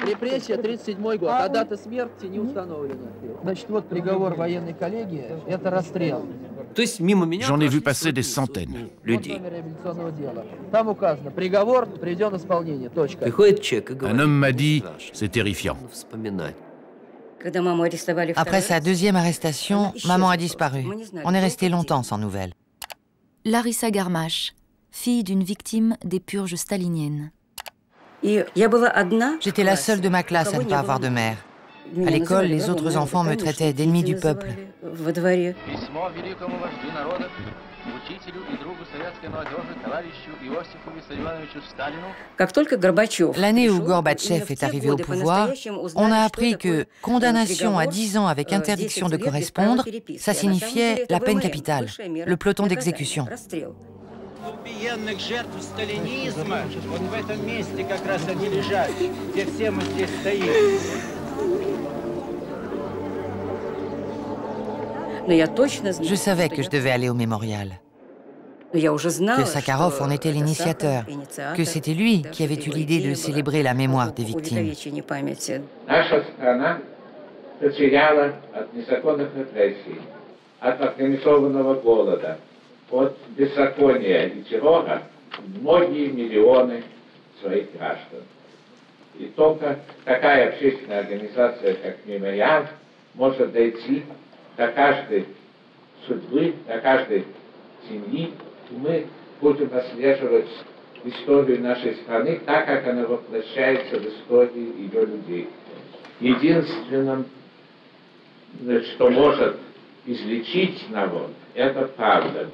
Репрессия, 37-й год, а дата смерти не установлена. Значит, вот приговор военной коллегии, это расстрел. J'en ai vu passer des centaines. Там указано, приговор приведен в исполнение, точка. Un homme m'a dit, c'est terrifiant. Après sa deuxième arrestation, maman a disparu. On est resté longtemps sans nouvelles. Larissa Garmash, fille d'une victime des purges staliniennes. J'étais la seule de ma classe à ne pas avoir de mère. À l'école, les autres enfants me traitaient d'ennemi du peuple. L'année où Gorbatchev est arrivé au pouvoir, on a appris que condamnation à 10 ans avec interdiction de correspondre, ça signifiait la peine capitale, le peloton d'exécution. Убиенных жертв сталинизма, вот в этом месте как раз они лежат, где все мы здесь стоим. Je savais que je devais aller au mémorial, que Sakharov en était l'initiateur, que c'était lui qui avait eu l'idée de célébrer la mémoire des victimes. От беззакония и террора многие миллионы своих граждан. И только такая общественная организация, как «Мемориал», может дойти до каждой судьбы, до каждой семьи. И мы будем отслеживать историю нашей страны так, как она воплощается в истории ее людей. Единственным, что может излечить народ, это правда.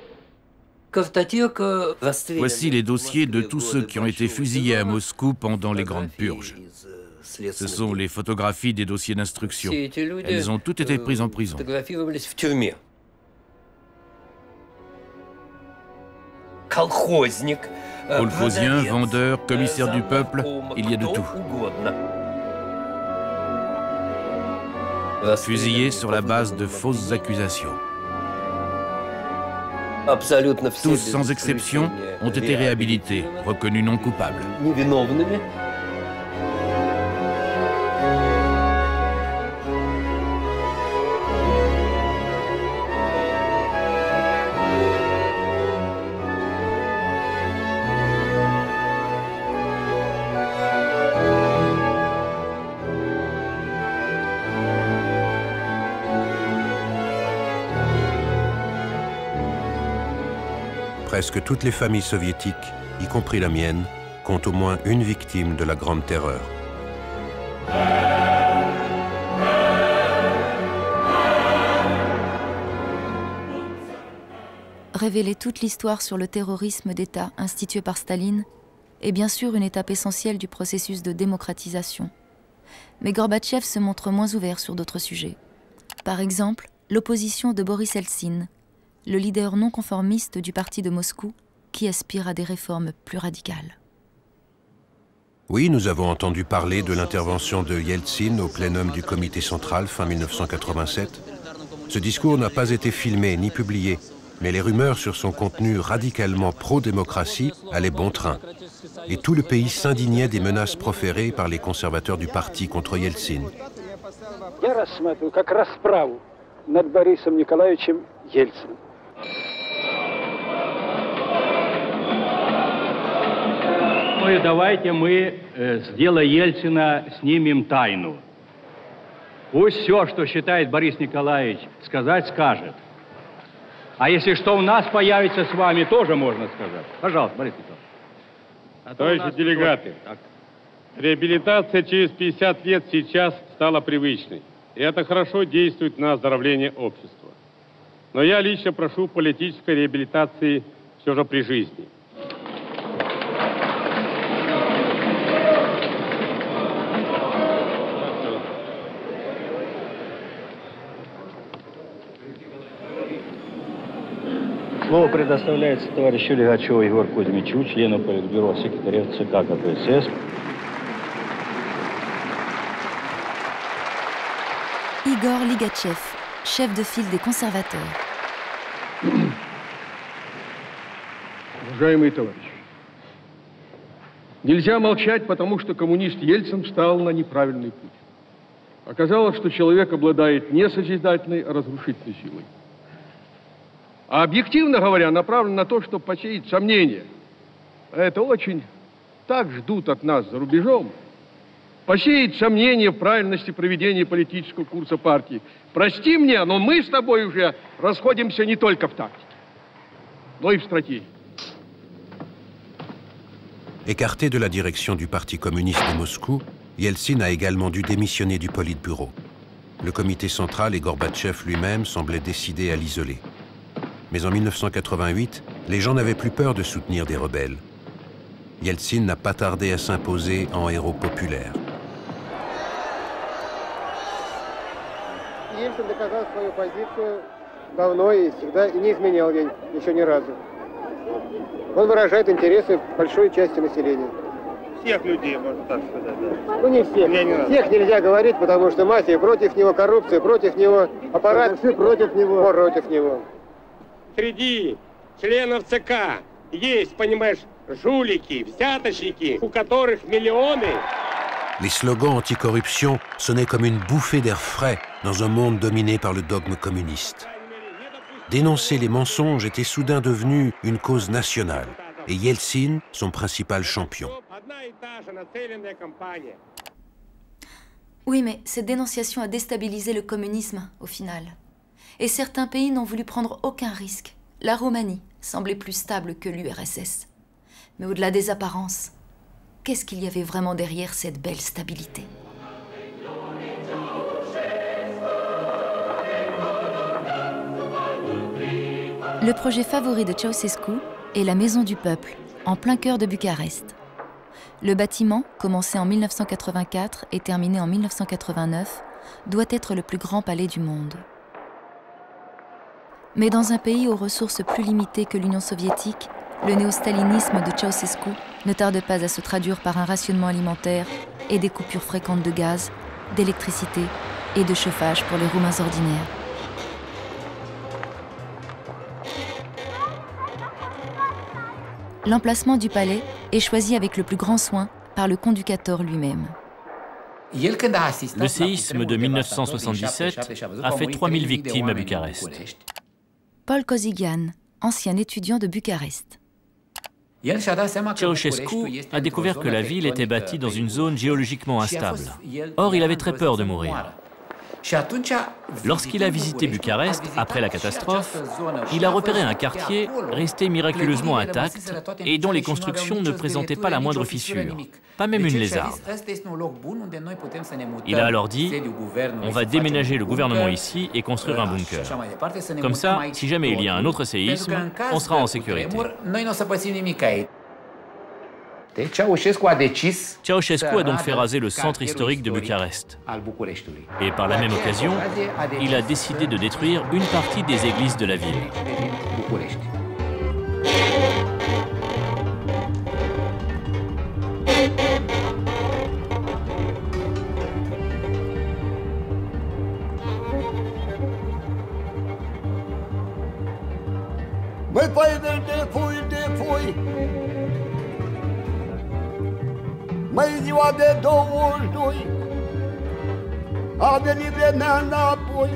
Voici les dossiers de tous ceux qui ont été fusillés à Moscou pendant les grandes purges. Ce sont les photographies des dossiers d'instruction. Elles ont toutes été prises en prison. Colchosien, vendeur, commissaire du peuple, il y a de tout. Fusillés sur la base de fausses accusations. Tous, sans exception, ont été réhabilités, reconnus non coupables. Presque toutes les familles soviétiques, y compris la mienne, comptent au moins une victime de la Grande Terreur. Révéler toute l'histoire sur le terrorisme d'État institué par Staline est bien sûr une étape essentielle du processus de démocratisation. Mais Gorbatchev se montre moins ouvert sur d'autres sujets. Par exemple, l'opposition de Boris Eltsine, le leader non conformiste du parti de Moscou, qui aspire à des réformes plus radicales. Oui, nous avons entendu parler de l'intervention de Yeltsin au plénum du comité central fin 1987. Ce discours n'a pas été filmé ni publié, mais les rumeurs sur son contenu radicalement pro-démocratie allaient bon train. Et tout le pays s'indignait des menaces proférées par les conservateurs du parti contre Yeltsin. Ну и давайте мы с дела Ельцина снимем тайну. Пусть все, что считает Борис Николаевич сказать, скажет. А если что у нас появится с вами, тоже можно сказать. Пожалуйста, Борис Николаевич. Товарищи делегаты, реабилитация через 50 лет сейчас стала привычной. И это хорошо действует на оздоровление общества. Но я лично прошу политической реабилитации все же при жизни. Слово предоставляется товарищу Лигачеву Егору Кузьмичу, члену Политбюро, секретарю ЦК КПСС. Igor Ligachev, chef de file des conservateurs. Уважаемые товарищи, нельзя молчать, потому что коммунист Ельцин встал на неправильный путь. Оказалось, что человек обладает не созидательной, а разрушительной силой. А объективно говоря, направлен на то, чтобы посеять сомнения. Это очень так ждут от нас за рубежом. Посеять сомнения в правильности проведения политического курса партии. Прости мне, но мы с тобой уже расходимся не только в тактике, но и в стратегии. Écarté de la direction du Parti communiste de Moscou, Yeltsin a également dû démissionner du Politburo. Le comité central et Gorbatchev lui-même semblaient décidés à l'isoler. Mais en 1988, les gens n'avaient plus peur de soutenir des rebelles. Yeltsin n'a pas tardé à s'imposer en héros populaire. Ельцин доказал свою позицию давно и всегда, и не изменял ей еще ни разу. Он выражает интересы большой части населения. Всех людей, можно так сказать, да. Ну не всех. Всех нельзя говорить, потому что мафия против него, коррупция против него, аппарат против него. Среди членов ЦК есть, понимаешь, жулики, взяточники, у которых миллионы. Les slogans anticorruption sonnaient comme une bouffée d'air frais dans un monde dominé par le dogme communiste. Dénoncer les mensonges était soudain devenu une cause nationale, et Yeltsin, son principal champion. Oui, mais cette dénonciation a déstabilisé le communisme, au final. Et certains pays n'ont voulu prendre aucun risque. La Roumanie semblait plus stable que l'URSS. Mais au-delà des apparences, qu'est-ce qu'il y avait vraiment derrière cette belle stabilité ? Le projet favori de Ceausescu est la Maison du Peuple, en plein cœur de Bucarest. Le bâtiment, commencé en 1984 et terminé en 1989, doit être le plus grand palais du monde. Mais dans un pays aux ressources plus limitées que l'Union soviétique, le néo-stalinisme de Ceausescu ne tarde pas à se traduire par un rationnement alimentaire et des coupures fréquentes de gaz, d'électricité et de chauffage pour les Roumains ordinaires. L'emplacement du palais est choisi avec le plus grand soin par le conducteur lui-même. Le séisme de 1977 a fait 3000 victimes à Bucarest. Paul Kozigian, ancien étudiant de Bucarest. Ceausescu a découvert que la ville était bâtie dans une zone géologiquement instable. Or, il avait très peur de mourir. Lorsqu'il a visité Bucarest, après la catastrophe, il a repéré un quartier resté miraculeusement intact et dont les constructions ne présentaient pas la moindre fissure, pas même une lézarde. Il a alors dit « On va déménager le gouvernement ici et construire un bunker. Comme ça, si jamais il y a un autre séisme, on sera en sécurité. » Ceausescu a donc fait raser le centre historique de Bucarest. Et par la même occasion, il a décidé de détruire une partie des églises de la ville. Mai ziua de 22, a venit vremea înapoi,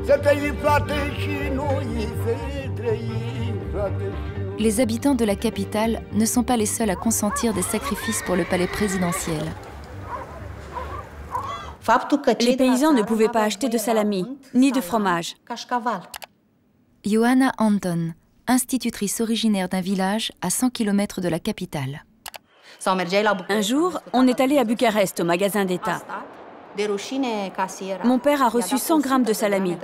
să trăim frate și noi, să trăim frate și noi. Les habitants de la capitale ne sont pas les seuls à consentir des sacrifices pour le palais présidentiel. Les paysans ne pouvaient pas acheter de salami, ni de fromage. Johanna Anton, institutrice originaire d'un village à 100 km de la capitale. Un jour, on est allé à Bucarest, au magasin d'État. Mon père a reçu 100 grammes de salami.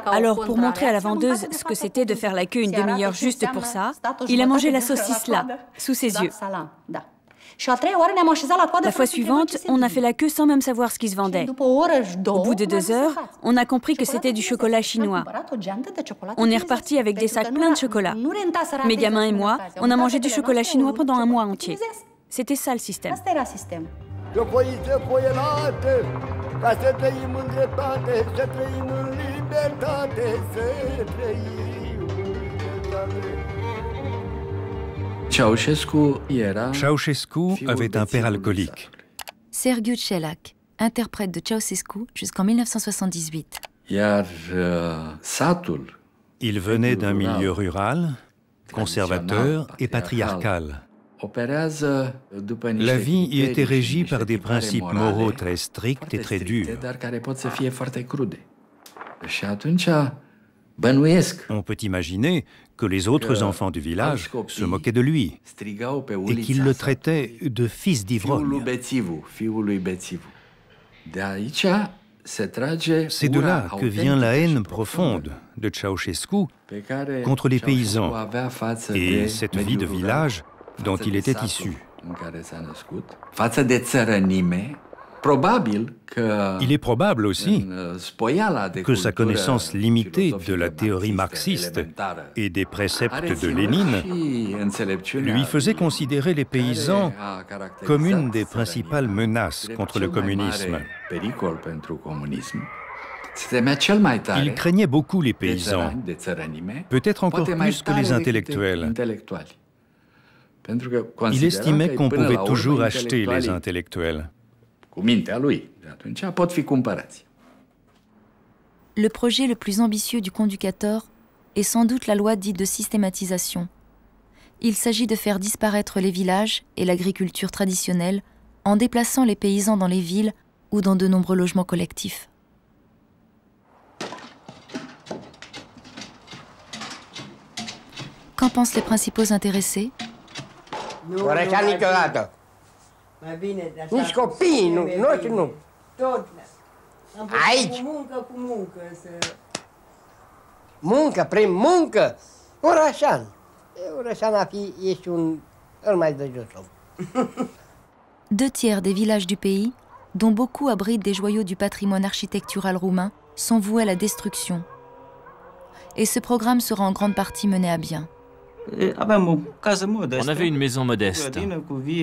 Alors, pour montrer à la vendeuse ce que c'était de faire la queue une demi-heure juste pour ça, il a mangé la saucisse là, sous ses yeux. La fois suivante, on a fait la queue sans même savoir ce qui se vendait. Au bout de 2 heures, on a compris que c'était du chocolat chinois. On est reparti avec des sacs pleins de chocolat. Mes gamins et moi, on a mangé du chocolat chinois pendant un mois entier. C'était ça le système. Ceausescu avait un père alcoolique. Sergiu Celac, interprète de Ceausescu jusqu'en 1978. Il venait d'un milieu rural, conservateur et patriarcal. La vie y était régie par des principes moraux très stricts et très durs. On peut imaginer que les autres enfants du village se moquaient de lui et qu'ils le traitaient de fils d'ivrogne. C'est de là que vient la haine profonde de Ceausescu contre les paysans et cette vie de village dont il était issu. Il est probable aussi que sa connaissance limitée de la théorie marxiste et des préceptes de Lénine lui faisait considérer les paysans comme une des principales menaces contre le communisme. Il craignait beaucoup les paysans, peut-être encore plus que les intellectuels. Il estimait qu'on pouvait toujours acheter les intellectuels. Le projet le plus ambitieux du Conducator est sans doute la loi dite de systématisation. Il s'agit de faire disparaître les villages et l'agriculture traditionnelle en déplaçant les paysans dans les villes ou dans de nombreux logements collectifs. Qu'en pensent les principaux intéressés? Nici copiii, noi nu. Aici. Muncă, prin muncă. Orășan. Orășan a fi, ești îl mai de jos om. 2 tiers des villages du pays, dont beaucoup abritent des joyaux du patrimoine architectural roumain, sont voués à la destruction. Et ce programme sera en grande partie mené à bien. On avait une maison modeste,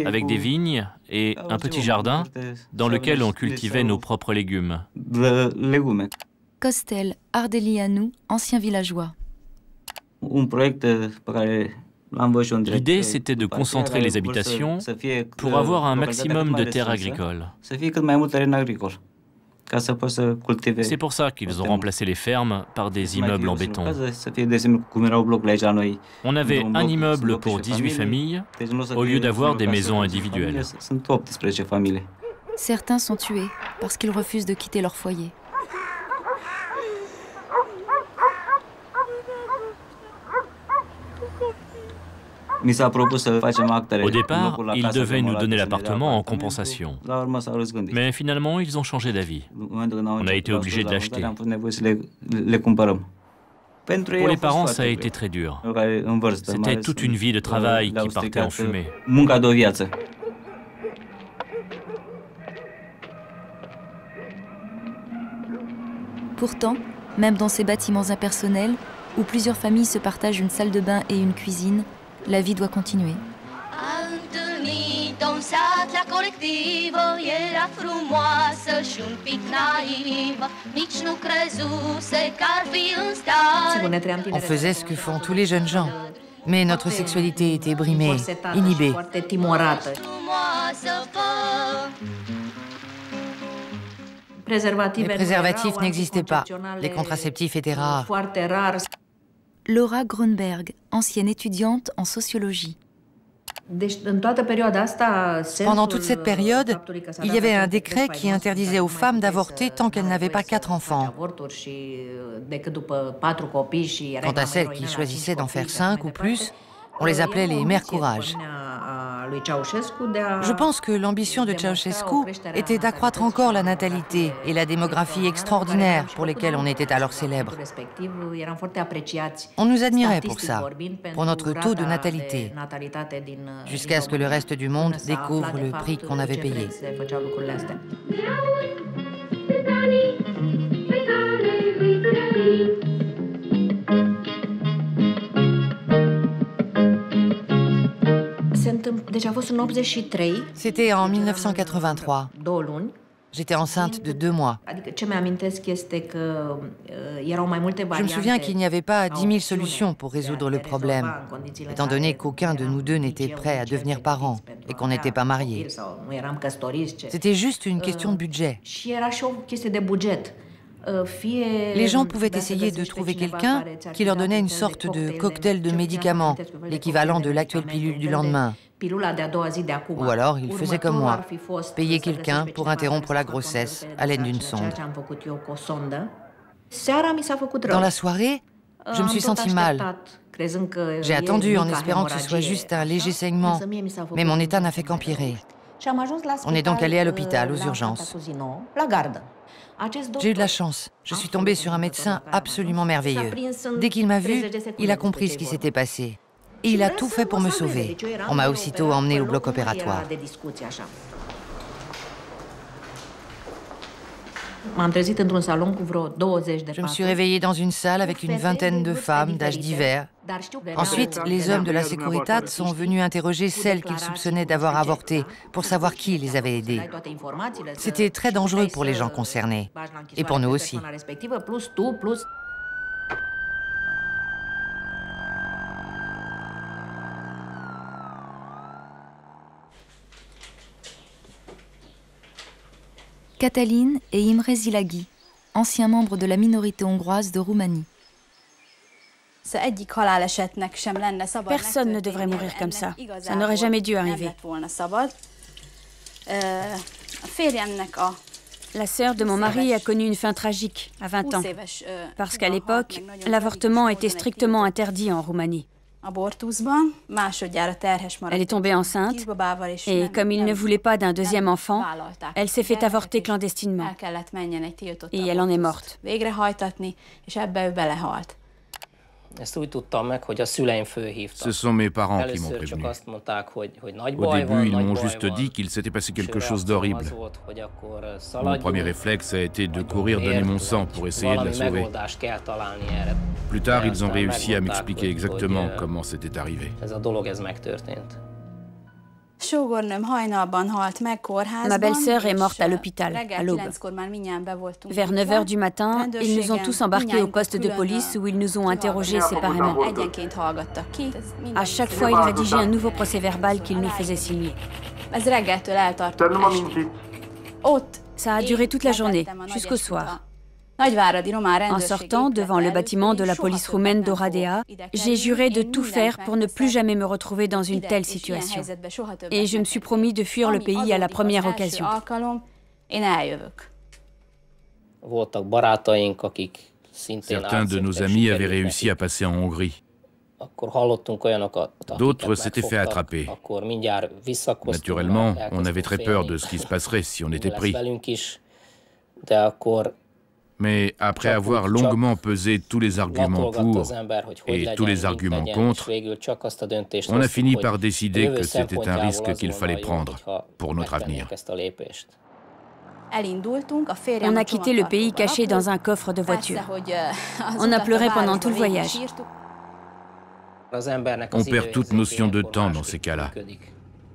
avec des vignes et un petit jardin dans lequel on cultivait nos propres légumes. Costel Ardelianu, ancien villageois. L'idée, c'était de concentrer les habitations pour avoir un maximum de terres agricoles. C'est pour ça qu'ils ont remplacé les fermes par des immeubles en béton. On avait un immeuble pour 18 familles, au lieu d'avoir des maisons individuelles. Certains sont tués parce qu'ils refusent de quitter leur foyer. Au départ, ils devaient nous donner l'appartement en compensation. Mais finalement, ils ont changé d'avis. On a été obligés de l'acheter. Pour les parents, ça a été très dur. C'était toute une vie de travail qui partait en fumée. Pourtant, même dans ces bâtiments impersonnels, où plusieurs familles se partagent une salle de bain et une cuisine, la vie doit continuer. On faisait ce que font tous les jeunes gens. Mais notre sexualité était brimée, inhibée. Les préservatifs n'existaient pas. Les contraceptifs étaient rares. Laura Grunberg, ancienne étudiante en sociologie. Pendant toute cette période, il y avait un décret qui interdisait aux femmes d'avorter tant qu'elles n'avaient pas 4 enfants. Quant à celles qui choisissaient d'en faire 5 ou plus, on les appelait les mères courage. Je pense que l'ambition de Ceausescu était d'accroître encore la natalité et la démographie extraordinaire pour lesquelles on était alors célèbre. On nous admirait pour ça, pour notre taux de natalité, jusqu'à ce que le reste du monde découvre le prix qu'on avait payé. C'était en 1983. J'étais enceinte de 2 mois. Je me souviens qu'il n'y avait pas 10 000 solutions pour résoudre le problème, étant donné qu'aucun de nous deux n'était prêt à devenir parents et qu'on n'était pas mariés. C'était juste une question de budget. Les gens pouvaient essayer de trouver quelqu'un qui leur donnait une sorte de cocktail de médicaments, l'équivalent de l'actuelle pilule du lendemain. Ou alors, ils faisaient comme moi, payer quelqu'un pour interrompre la grossesse à l'aide d'une sonde. Dans la soirée, je me suis sentie mal. J'ai attendu en espérant que ce soit juste un léger saignement, mais mon état n'a fait qu'empirer. On est donc allé à l'hôpital, aux urgences. J'ai eu de la chance. Je suis tombée sur un médecin absolument merveilleux. Dès qu'il m'a vue, il a compris ce qui s'était passé. Et il a tout fait pour me sauver. On m'a aussitôt emmenée au bloc opératoire. Je me suis réveillée dans une salle avec une vingtaine de femmes d'âge divers. Ensuite, les hommes de la Securitate sont venus interroger celles qu'ils soupçonnaient d'avoir avorté pour savoir qui les avait aidées. C'était très dangereux pour les gens concernés, et pour nous aussi. Cătălin et Imre Szilágyi, anciens membres de la minorité hongroise de Roumanie. Personne ne devrait mourir comme ça. Ça n'aurait jamais dû arriver. La sœur de mon mari a connu une fin tragique à 20 ans, parce qu'à l'époque, l'avortement était strictement interdit en Roumanie. Elle est tombée enceinte et comme il ne voulait pas d'un deuxième enfant, elle s'est fait avorter clandestinement et elle en est morte. Ce sont mes parents qui m'ont prévenu. Au début, ils m'ont juste dit qu'il s'était passé quelque chose d'horrible. Mon premier réflexe a été de courir donner mon sang pour essayer de la sauver. Plus tard, ils ont réussi à m'expliquer exactement comment c'était arrivé. Ma belle-sœur est morte à l'hôpital, à l'aube. Vers 9 h du matin, ils nous ont tous embarqués au poste de police où ils nous ont interrogés séparément. À chaque fois, ils rédigeaient un nouveau procès-verbal qu'ils nous faisaient signer. Ça a duré toute la journée, jusqu'au soir. En sortant devant le bâtiment de la police roumaine d'Oradea, j'ai juré de tout faire pour ne plus jamais me retrouver dans une telle situation. Et je me suis promis de fuir le pays à la première occasion. Certains de nos amis avaient réussi à passer en Hongrie. D'autres s'étaient fait attraper. Naturellement, on avait très peur de ce qui se passerait si on était pris. Mais après avoir longuement pesé tous les arguments pour et tous les arguments contre, on a fini par décider que c'était un risque qu'il fallait prendre pour notre avenir. On a quitté le pays caché dans un coffre de voiture. On a pleuré pendant tout le voyage. On perd toute notion de temps dans ces cas-là.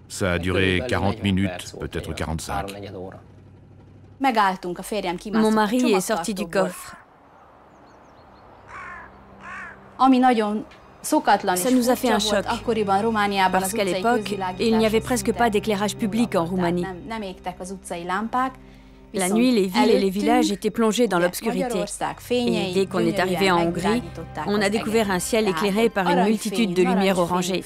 Ça a duré 40 minutes, peut-être 45. Mon mari est sorti du coffre. Ça nous a fait un choc, parce qu'à l'époque, il n'y avait presque pas d'éclairage public en Roumanie. La nuit, les villes et les villages étaient plongés dans l'obscurité. Et dès qu'on est arrivé en Hongrie, on a découvert un ciel éclairé par une multitude de lumières orangées.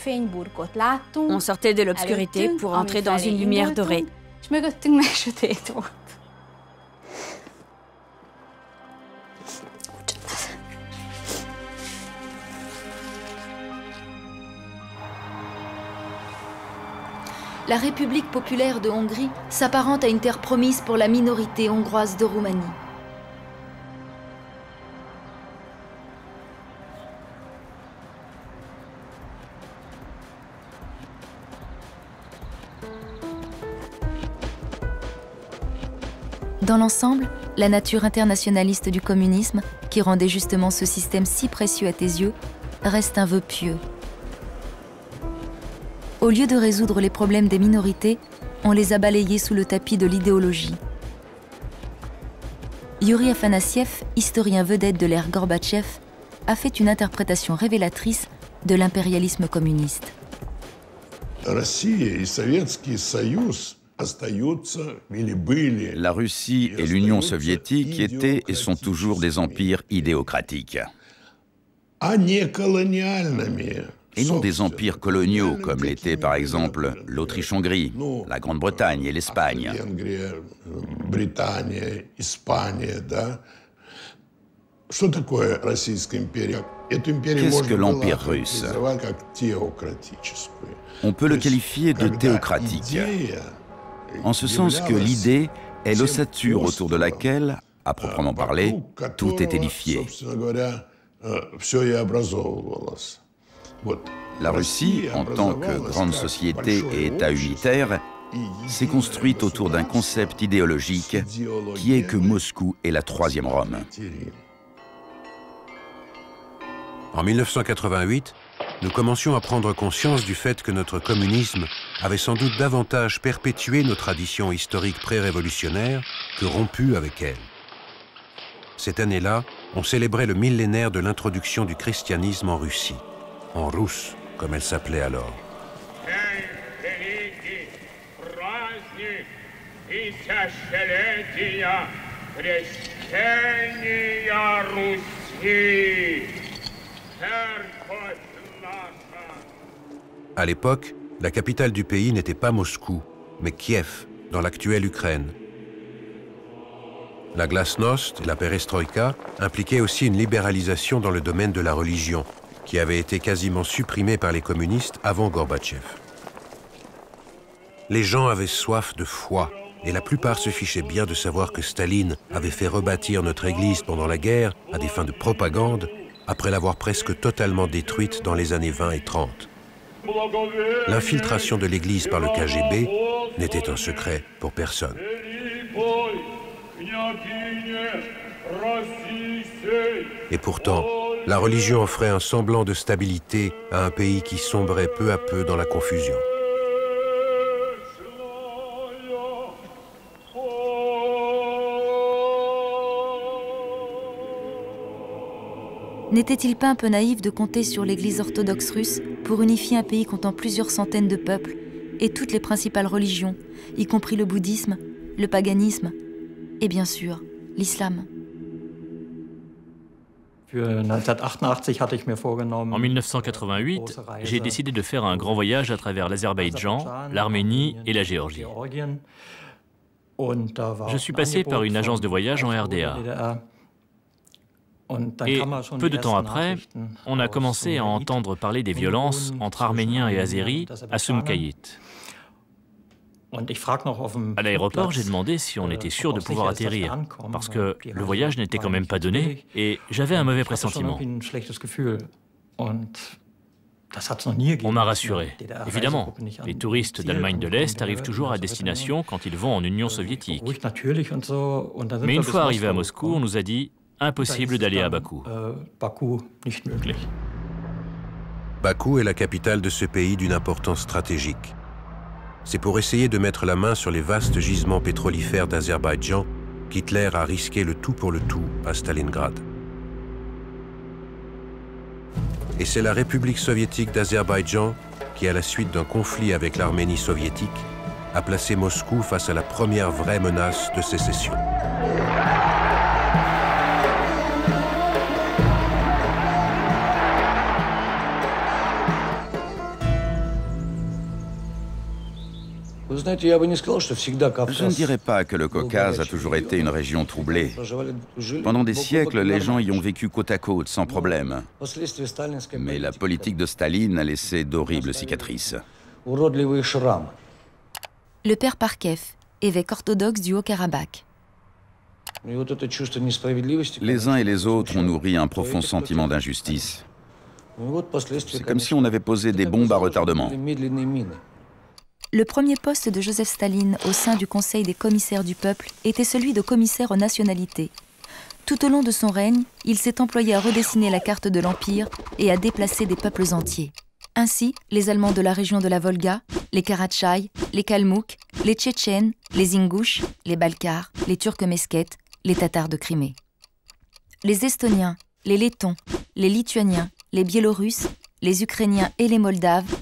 On sortait de l'obscurité pour entrer dans une lumière dorée. la République populaire de Hongrie s'apparente à une terre promise pour la minorité hongroise de Roumanie. Dans l'ensemble, la nature internationaliste du communisme, qui rendait justement ce système si précieux à tes yeux, reste un vœu pieux. Au lieu de résoudre les problèmes des minorités, on les a balayés sous le tapis de l'idéologie. Yuri Afanassiev, historien vedette de l'ère Gorbatchev, a fait une interprétation révélatrice de l'impérialisme communiste. La Russie et l'Union soviétique étaient et sont toujours des empires idéocratiques. Et non des empires coloniaux, comme l'étaient par exemple l'Autriche-Hongrie, la Grande-Bretagne et l'Espagne. Qu'est-ce que l'Empire russe? On peut le qualifier de théocratique, en ce sens que l'idée est l'ossature autour de laquelle, à proprement parler, tout est édifié. La Russie, en tant que grande société et État unitaire, s'est construite autour d'un concept idéologique qui est que Moscou est la troisième Rome. En 1988, nous commencions à prendre conscience du fait que notre communisme avait sans doute davantage perpétué nos traditions historiques pré-révolutionnaires que rompu avec elles. Cette année-là, on célébrait le millénaire de l'introduction du christianisme en Russie, en rousse, comme elle s'appelait alors. À l'époque, la capitale du pays n'était pas Moscou, mais Kiev, dans l'actuelle Ukraine. La glasnost et la perestroïka impliquaient aussi une libéralisation dans le domaine de la religion, qui avait été quasiment supprimée par les communistes avant Gorbatchev. Les gens avaient soif de foi, et la plupart se fichaient bien de savoir que Staline avait fait rebâtir notre église pendant la guerre à des fins de propagande, après l'avoir presque totalement détruite dans les années 20 et 30. L'infiltration de l'église par le KGB n'était un secret pour personne. Et pourtant, la religion offrait un semblant de stabilité à un pays qui sombrait peu à peu dans la confusion. N'était-il pas un peu naïf de compter sur l'Église orthodoxe russe pour unifier un pays comptant plusieurs centaines de peuples et toutes les principales religions, y compris le bouddhisme, le paganisme et bien sûr l'islam? En 1988, j'ai décidé de faire un grand voyage à travers l'Azerbaïdjan, l'Arménie et la Géorgie. Je suis passé par une agence de voyage en RDA. Et peu de temps après, on a commencé à entendre parler des violences entre Arméniens et Azéris à Sumkayit. À l'aéroport, j'ai demandé si on était sûr de pouvoir atterrir, parce que le voyage n'était quand même pas donné et j'avais un mauvais pressentiment. On m'a rassuré. Évidemment, les touristes d'Allemagne de l'Est arrivent toujours à destination quand ils vont en Union soviétique. Mais une fois arrivés à Moscou, on nous a dit « impossible d'aller à Bakou ». Bakou est la capitale de ce pays d'une importance stratégique. C'est pour essayer de mettre la main sur les vastes gisements pétrolifères d'Azerbaïdjan qu'Hitler a risqué le tout pour le tout à Stalingrad. Et c'est la République soviétique d'Azerbaïdjan qui, à la suite d'un conflit avec l'Arménie soviétique, a placé Moscou face à la première vraie menace de sécession. Je ne dirais pas que le Caucase a toujours été une région troublée. Pendant des siècles, les gens y ont vécu côte à côte, sans problème. Mais la politique de Staline a laissé d'horribles cicatrices. le père Parkev, évêque orthodoxe du Haut-Karabakh. Les uns et les autres ont nourri un profond sentiment d'injustice. C'est comme si on avait posé des bombes à retardement. Le premier poste de Joseph Staline au sein du Conseil des commissaires du peuple était celui de commissaire aux nationalités. Tout au long de son règne, il s'est employé à redessiner la carte de l'Empire et à déplacer des peuples entiers. Ainsi, les Allemands de la région de la Volga, les Karatchaïs, les Kalmouks, les Tchétchènes, les Ingouches, les Balkars, les Turcs-Mesquetes, les Tatars de Crimée. Les Estoniens, les Lettons, les Lituaniens, les Biélorusses, les Ukrainiens et les Moldaves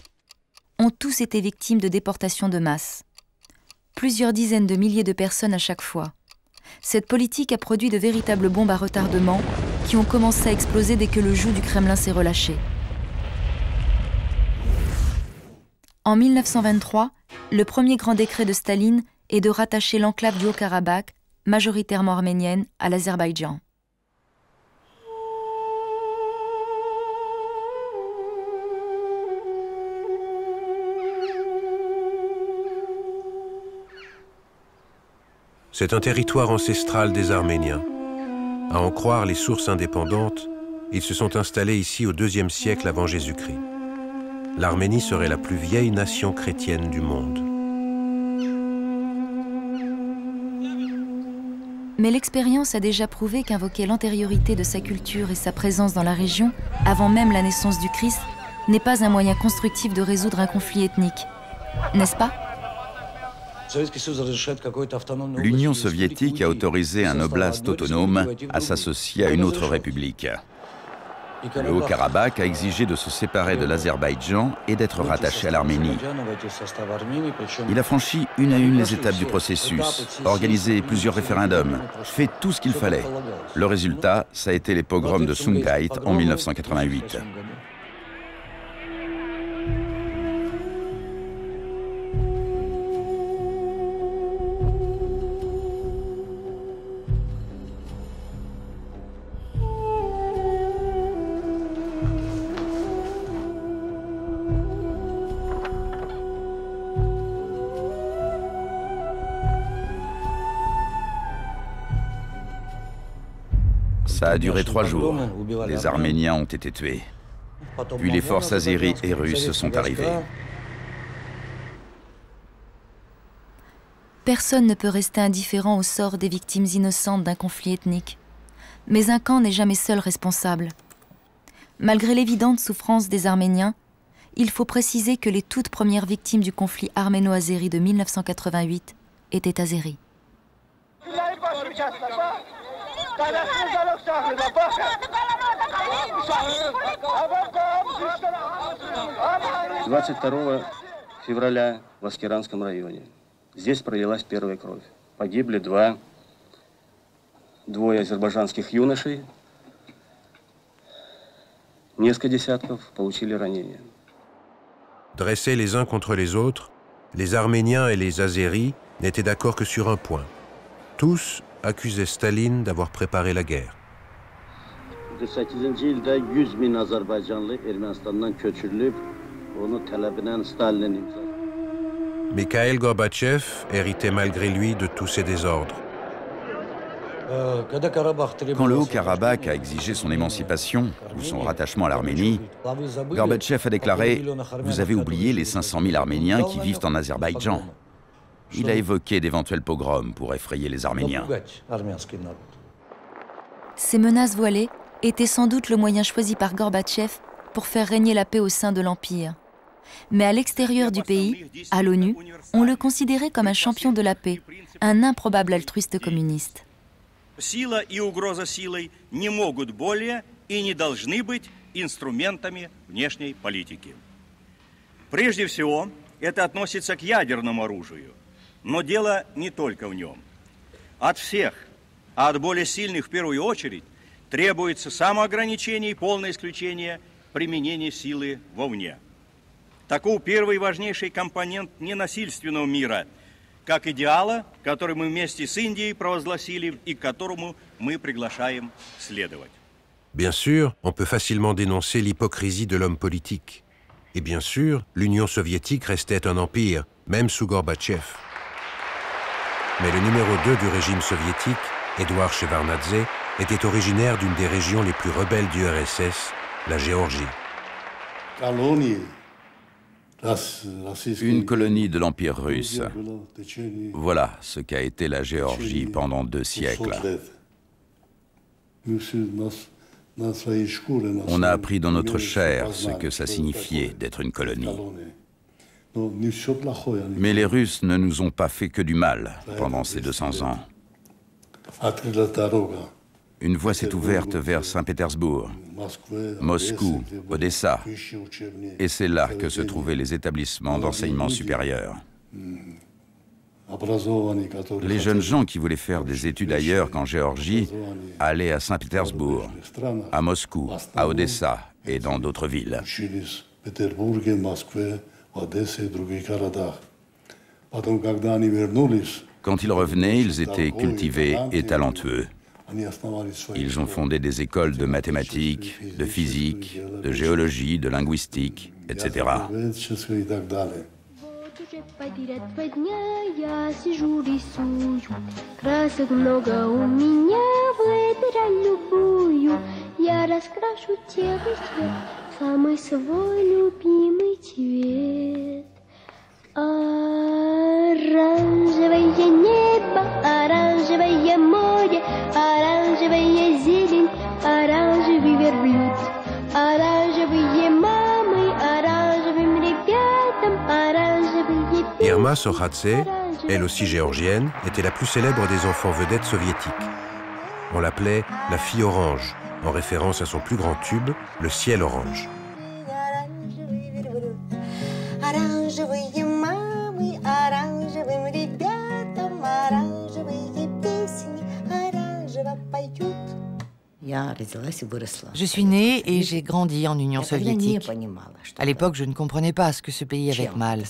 ont tous été victimes de déportations de masse. Plusieurs dizaines de milliers de personnes à chaque fois. Cette politique a produit de véritables bombes à retardement qui ont commencé à exploser dès que le joug du Kremlin s'est relâché. En 1923, le premier grand décret de Staline est de rattacher l'enclave du Haut-Karabakh, majoritairement arménienne, à l'Azerbaïdjan. C'est un territoire ancestral des Arméniens. À en croire les sources indépendantes, ils se sont installés ici au IIe siècle avant Jésus-Christ. L'Arménie serait la plus vieille nation chrétienne du monde. Mais l'expérience a déjà prouvé qu'invoquer l'antériorité de sa culture et sa présence dans la région, avant même la naissance du Christ, n'est pas un moyen constructif de résoudre un conflit ethnique. N'est-ce pas ? L'Union soviétique a autorisé un oblast autonome à s'associer à une autre république. Le Haut-Karabakh a exigé de se séparer de l'Azerbaïdjan et d'être rattaché à l'Arménie. Il a franchi une à une les étapes du processus, organisé plusieurs référendums, fait tout ce qu'il fallait. Le résultat, ça a été les pogroms de Sumgait en 1988. Ça a duré 3 jours. Les Arméniens ont été tués. Puis les forces azéries et russes sont arrivées. Personne ne peut rester indifférent au sort des victimes innocentes d'un conflit ethnique. Mais un camp n'est jamais seul responsable. Malgré l'évidente souffrance des Arméniens, il faut préciser que les toutes premières victimes du conflit arméno-azéri de 1988 étaient azéris. 22 февраля в Аскеранском районе. Здесь пролилась первая кровь. Погибли двое азербайджанских юношей. Несколько десятков получили ранения. Dressés les uns contre les autres, les Arméniens et les Azéris n'étaient d'accord que sur un point. Tous accusaient Staline d'avoir préparé la guerre. 48 yılda 100 bin Azerbaycanlı Ermenistan'dan köçürülüp onu tələbinə Stalin imzaladı. Mikhail Gorbatchev héritait malgré lui de tous ces désordres. Quand le Haut-Karabakh a exigé son émancipation ou son rattachement à l'Arménie, Gorbatchev a déclaré « Vous avez oublié les 500 000 Arméniens qui vivent en Azerbaïdjan ». Il a évoqué d'éventuels pogroms pour effrayer les Arméniens. Ces menaces voilées étaient sans doute le moyen choisi par Gorbatchev pour faire régner la paix au sein de l'Empire. Mais à l'extérieur du pays, à l'ONU, on le considérait comme un champion de la paix, un improbable altruiste communiste. Сила и угроза силой не могут более и не должны быть инструментами внешней политики. Прежде всего, это относится к ядерному оружию, но дело не только в нем. От всех, а от более сильных в первую очередь, требуется самоограничение и полное исключение применения силы вовне. Таков первый важнейший компонент ненасильственного мира – как идеала, который мы вместе с Индией провозгласили и к которому мы приглашаем следовать. Bien sûr, on peut facilement dénoncer l'hypocrisie de l'homme politique. Et bien sûr, l'Union soviétique restait un empire, même sous Gorbatchev. Mais le numéro 2 du régime soviétique, Édouard Shevardnadze, était originaire d'une des régions les plus rebelles du RSS, la Géorgie. Une colonie de l'Empire russe. Voilà ce qu'a été la Géorgie pendant 2 siècles. On a appris dans notre chair ce que ça signifiait d'être une colonie. Mais les Russes ne nous ont pas fait que du mal pendant ces 200 ans. Une voie s'est ouverte vers Saint-Pétersbourg, Moscou, Odessa, et c'est là que se trouvaient les établissements d'enseignement supérieur. Les jeunes gens qui voulaient faire des études ailleurs qu'en Géorgie allaient à Saint-Pétersbourg, à Moscou, à Odessa et dans d'autres villes. Quand ils revenaient, ils étaient cultivés et talentueux. Ils ont fondé des écoles de mathématiques, de physique, de géologie, de linguistique, etc. Оранжевое небо, оранжевое море, оранжевая зелень, оранжевый верблюд, оранжевые мамы, оранжевым ребятам, оранжевые песни. Irma Sokhadze, elle aussi géorgienne, était la plus célèbre des enfants vedettes soviétiques. On l'appelait la fille orange, en référence à son plus grand tube, le ciel orange. Je suis née et j'ai grandi en Union soviétique. À l'époque, je ne comprenais pas ce que ce pays avait de mal.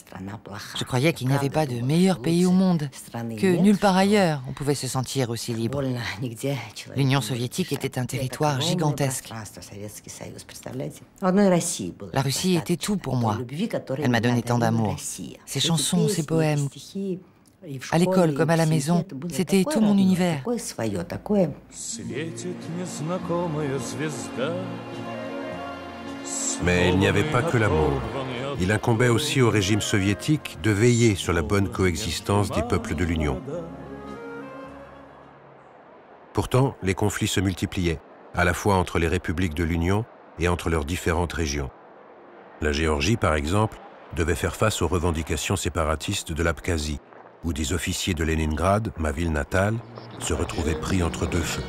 Je croyais qu'il n'y avait pas de meilleur pays au monde, que nulle part ailleurs on pouvait se sentir aussi libre. L'Union soviétique était un territoire gigantesque. La Russie était tout pour moi. Elle m'a donné tant d'amour. Ses chansons, ses poèmes. À l'école comme à la maison, c'était tout mon univers. Mais il n'y avait pas que l'amour. Il incombait aussi au régime soviétique de veiller sur la bonne coexistence des peuples de l'Union. Pourtant, les conflits se multipliaient, à la fois entre les républiques de l'Union et entre leurs différentes régions. La Géorgie, par exemple, devait faire face aux revendications séparatistes de l'Abkhazie, où des officiers de Leningrad, ma ville natale, se retrouvaient pris entre deux feux.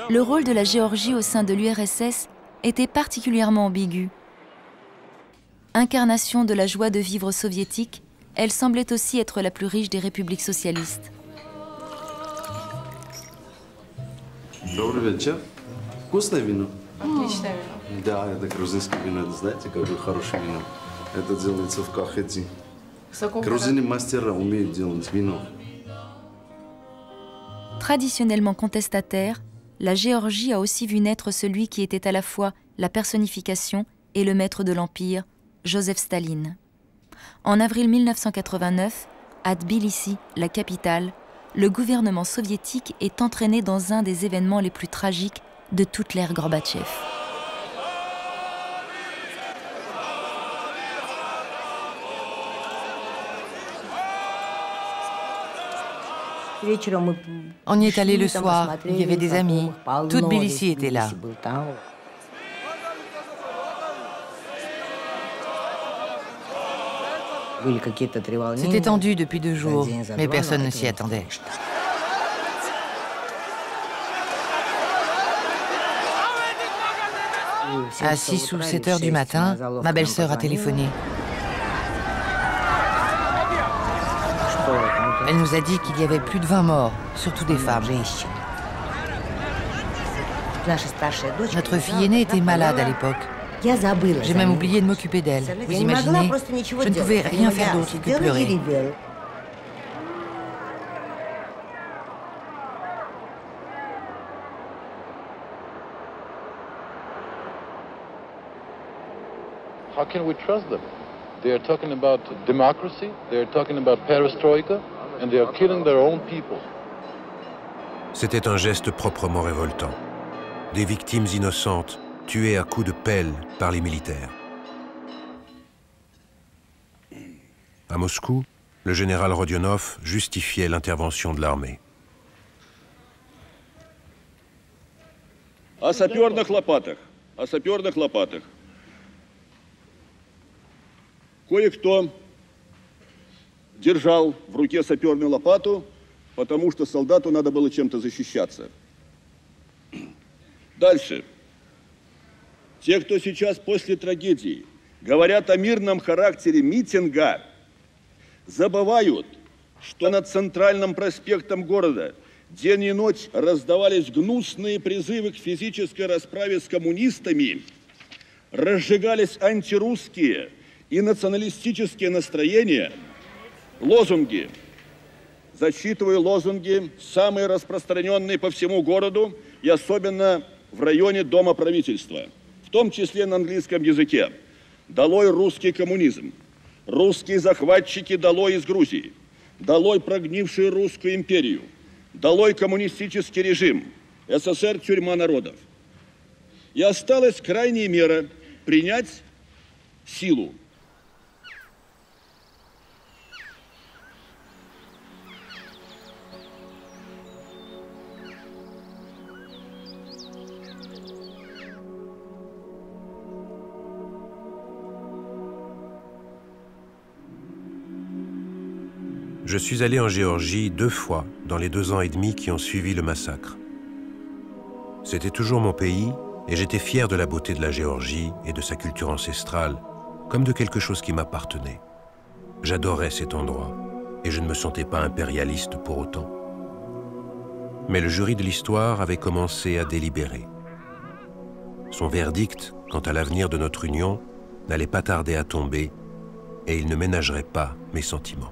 Le rôle de la Géorgie au sein de l'URSS était particulièrement ambigu. Incarnation de la joie de vivre soviétique, elle semblait aussi être la plus riche des républiques socialistes. Добрый вечер. Вкусное вино? Отличное вино. Да, это грузинское вино. Знаете, какое хорошее вино? Это делается в Кахети. Грузины мастера умеют делать вино. Traditionnellement contestataire, la Géorgie a aussi vu naître celui qui était à la fois la personnification et le maître de l'Empire, Joseph Staline. En avril 1989, à Tbilissi, la capitale, le gouvernement soviétique est entraîné dans un des événements les plus tragiques de toute l'ère Gorbatchev. On y est allé le soir, il y avait des amis, tout Tbilissi était là. C'était tendu depuis 2 jours, mais personne ne s'y attendait. À 6 ou 7 heures du matin, ma belle-sœur a téléphoné. Elle nous a dit qu'il y avait plus de 20 morts, surtout des femmes. Notre fille aînée était malade à l'époque. J'ai même oublié de m'occuper d'elle. Vous imaginez, je ne pouvais rien faire d'autre que pleurer. How can we trust them? They are talking about democracy, they are talking about perestroika, and they are killing their own people. C'était un geste proprement révoltant. Des victimes innocentes tuées à coups de pelle par les militaires. À Moscou, le général Rodionov justifiait l'intervention de l'armée. О саперных лопатах. Кое-кто держал в руке саперную лопату, потому что солдату надо было чем-то защищаться. Дальше. Те, кто сейчас после трагедии говорят о мирном характере митинга, забывают, что над центральным проспектом города день и ночь раздавались гнусные призывы к физической расправе с коммунистами, разжигались антирусские и националистические настроения, лозунги. Зачитываю лозунги, самые распространенные по всему городу и особенно в районе Дома правительства, в том числе на английском языке. «Долой русский коммунизм», «Русские захватчики долой из Грузии», «Долой прогнившую русскую империю», «Долой коммунистический режим», «СССР тюрьма народов». И осталась крайняя мера – принять силу. Je suis allé en Géorgie 2 fois dans les 2 ans et demi qui ont suivi le massacre. C'était toujours mon pays et j'étais fier de la beauté de la Géorgie et de sa culture ancestrale, comme de quelque chose qui m'appartenait. J'adorais cet endroit et je ne me sentais pas impérialiste pour autant. Mais le jury de l'histoire avait commencé à délibérer. Son verdict quant à l'avenir de notre union n'allait pas tarder à tomber et il ne ménagerait pas mes sentiments.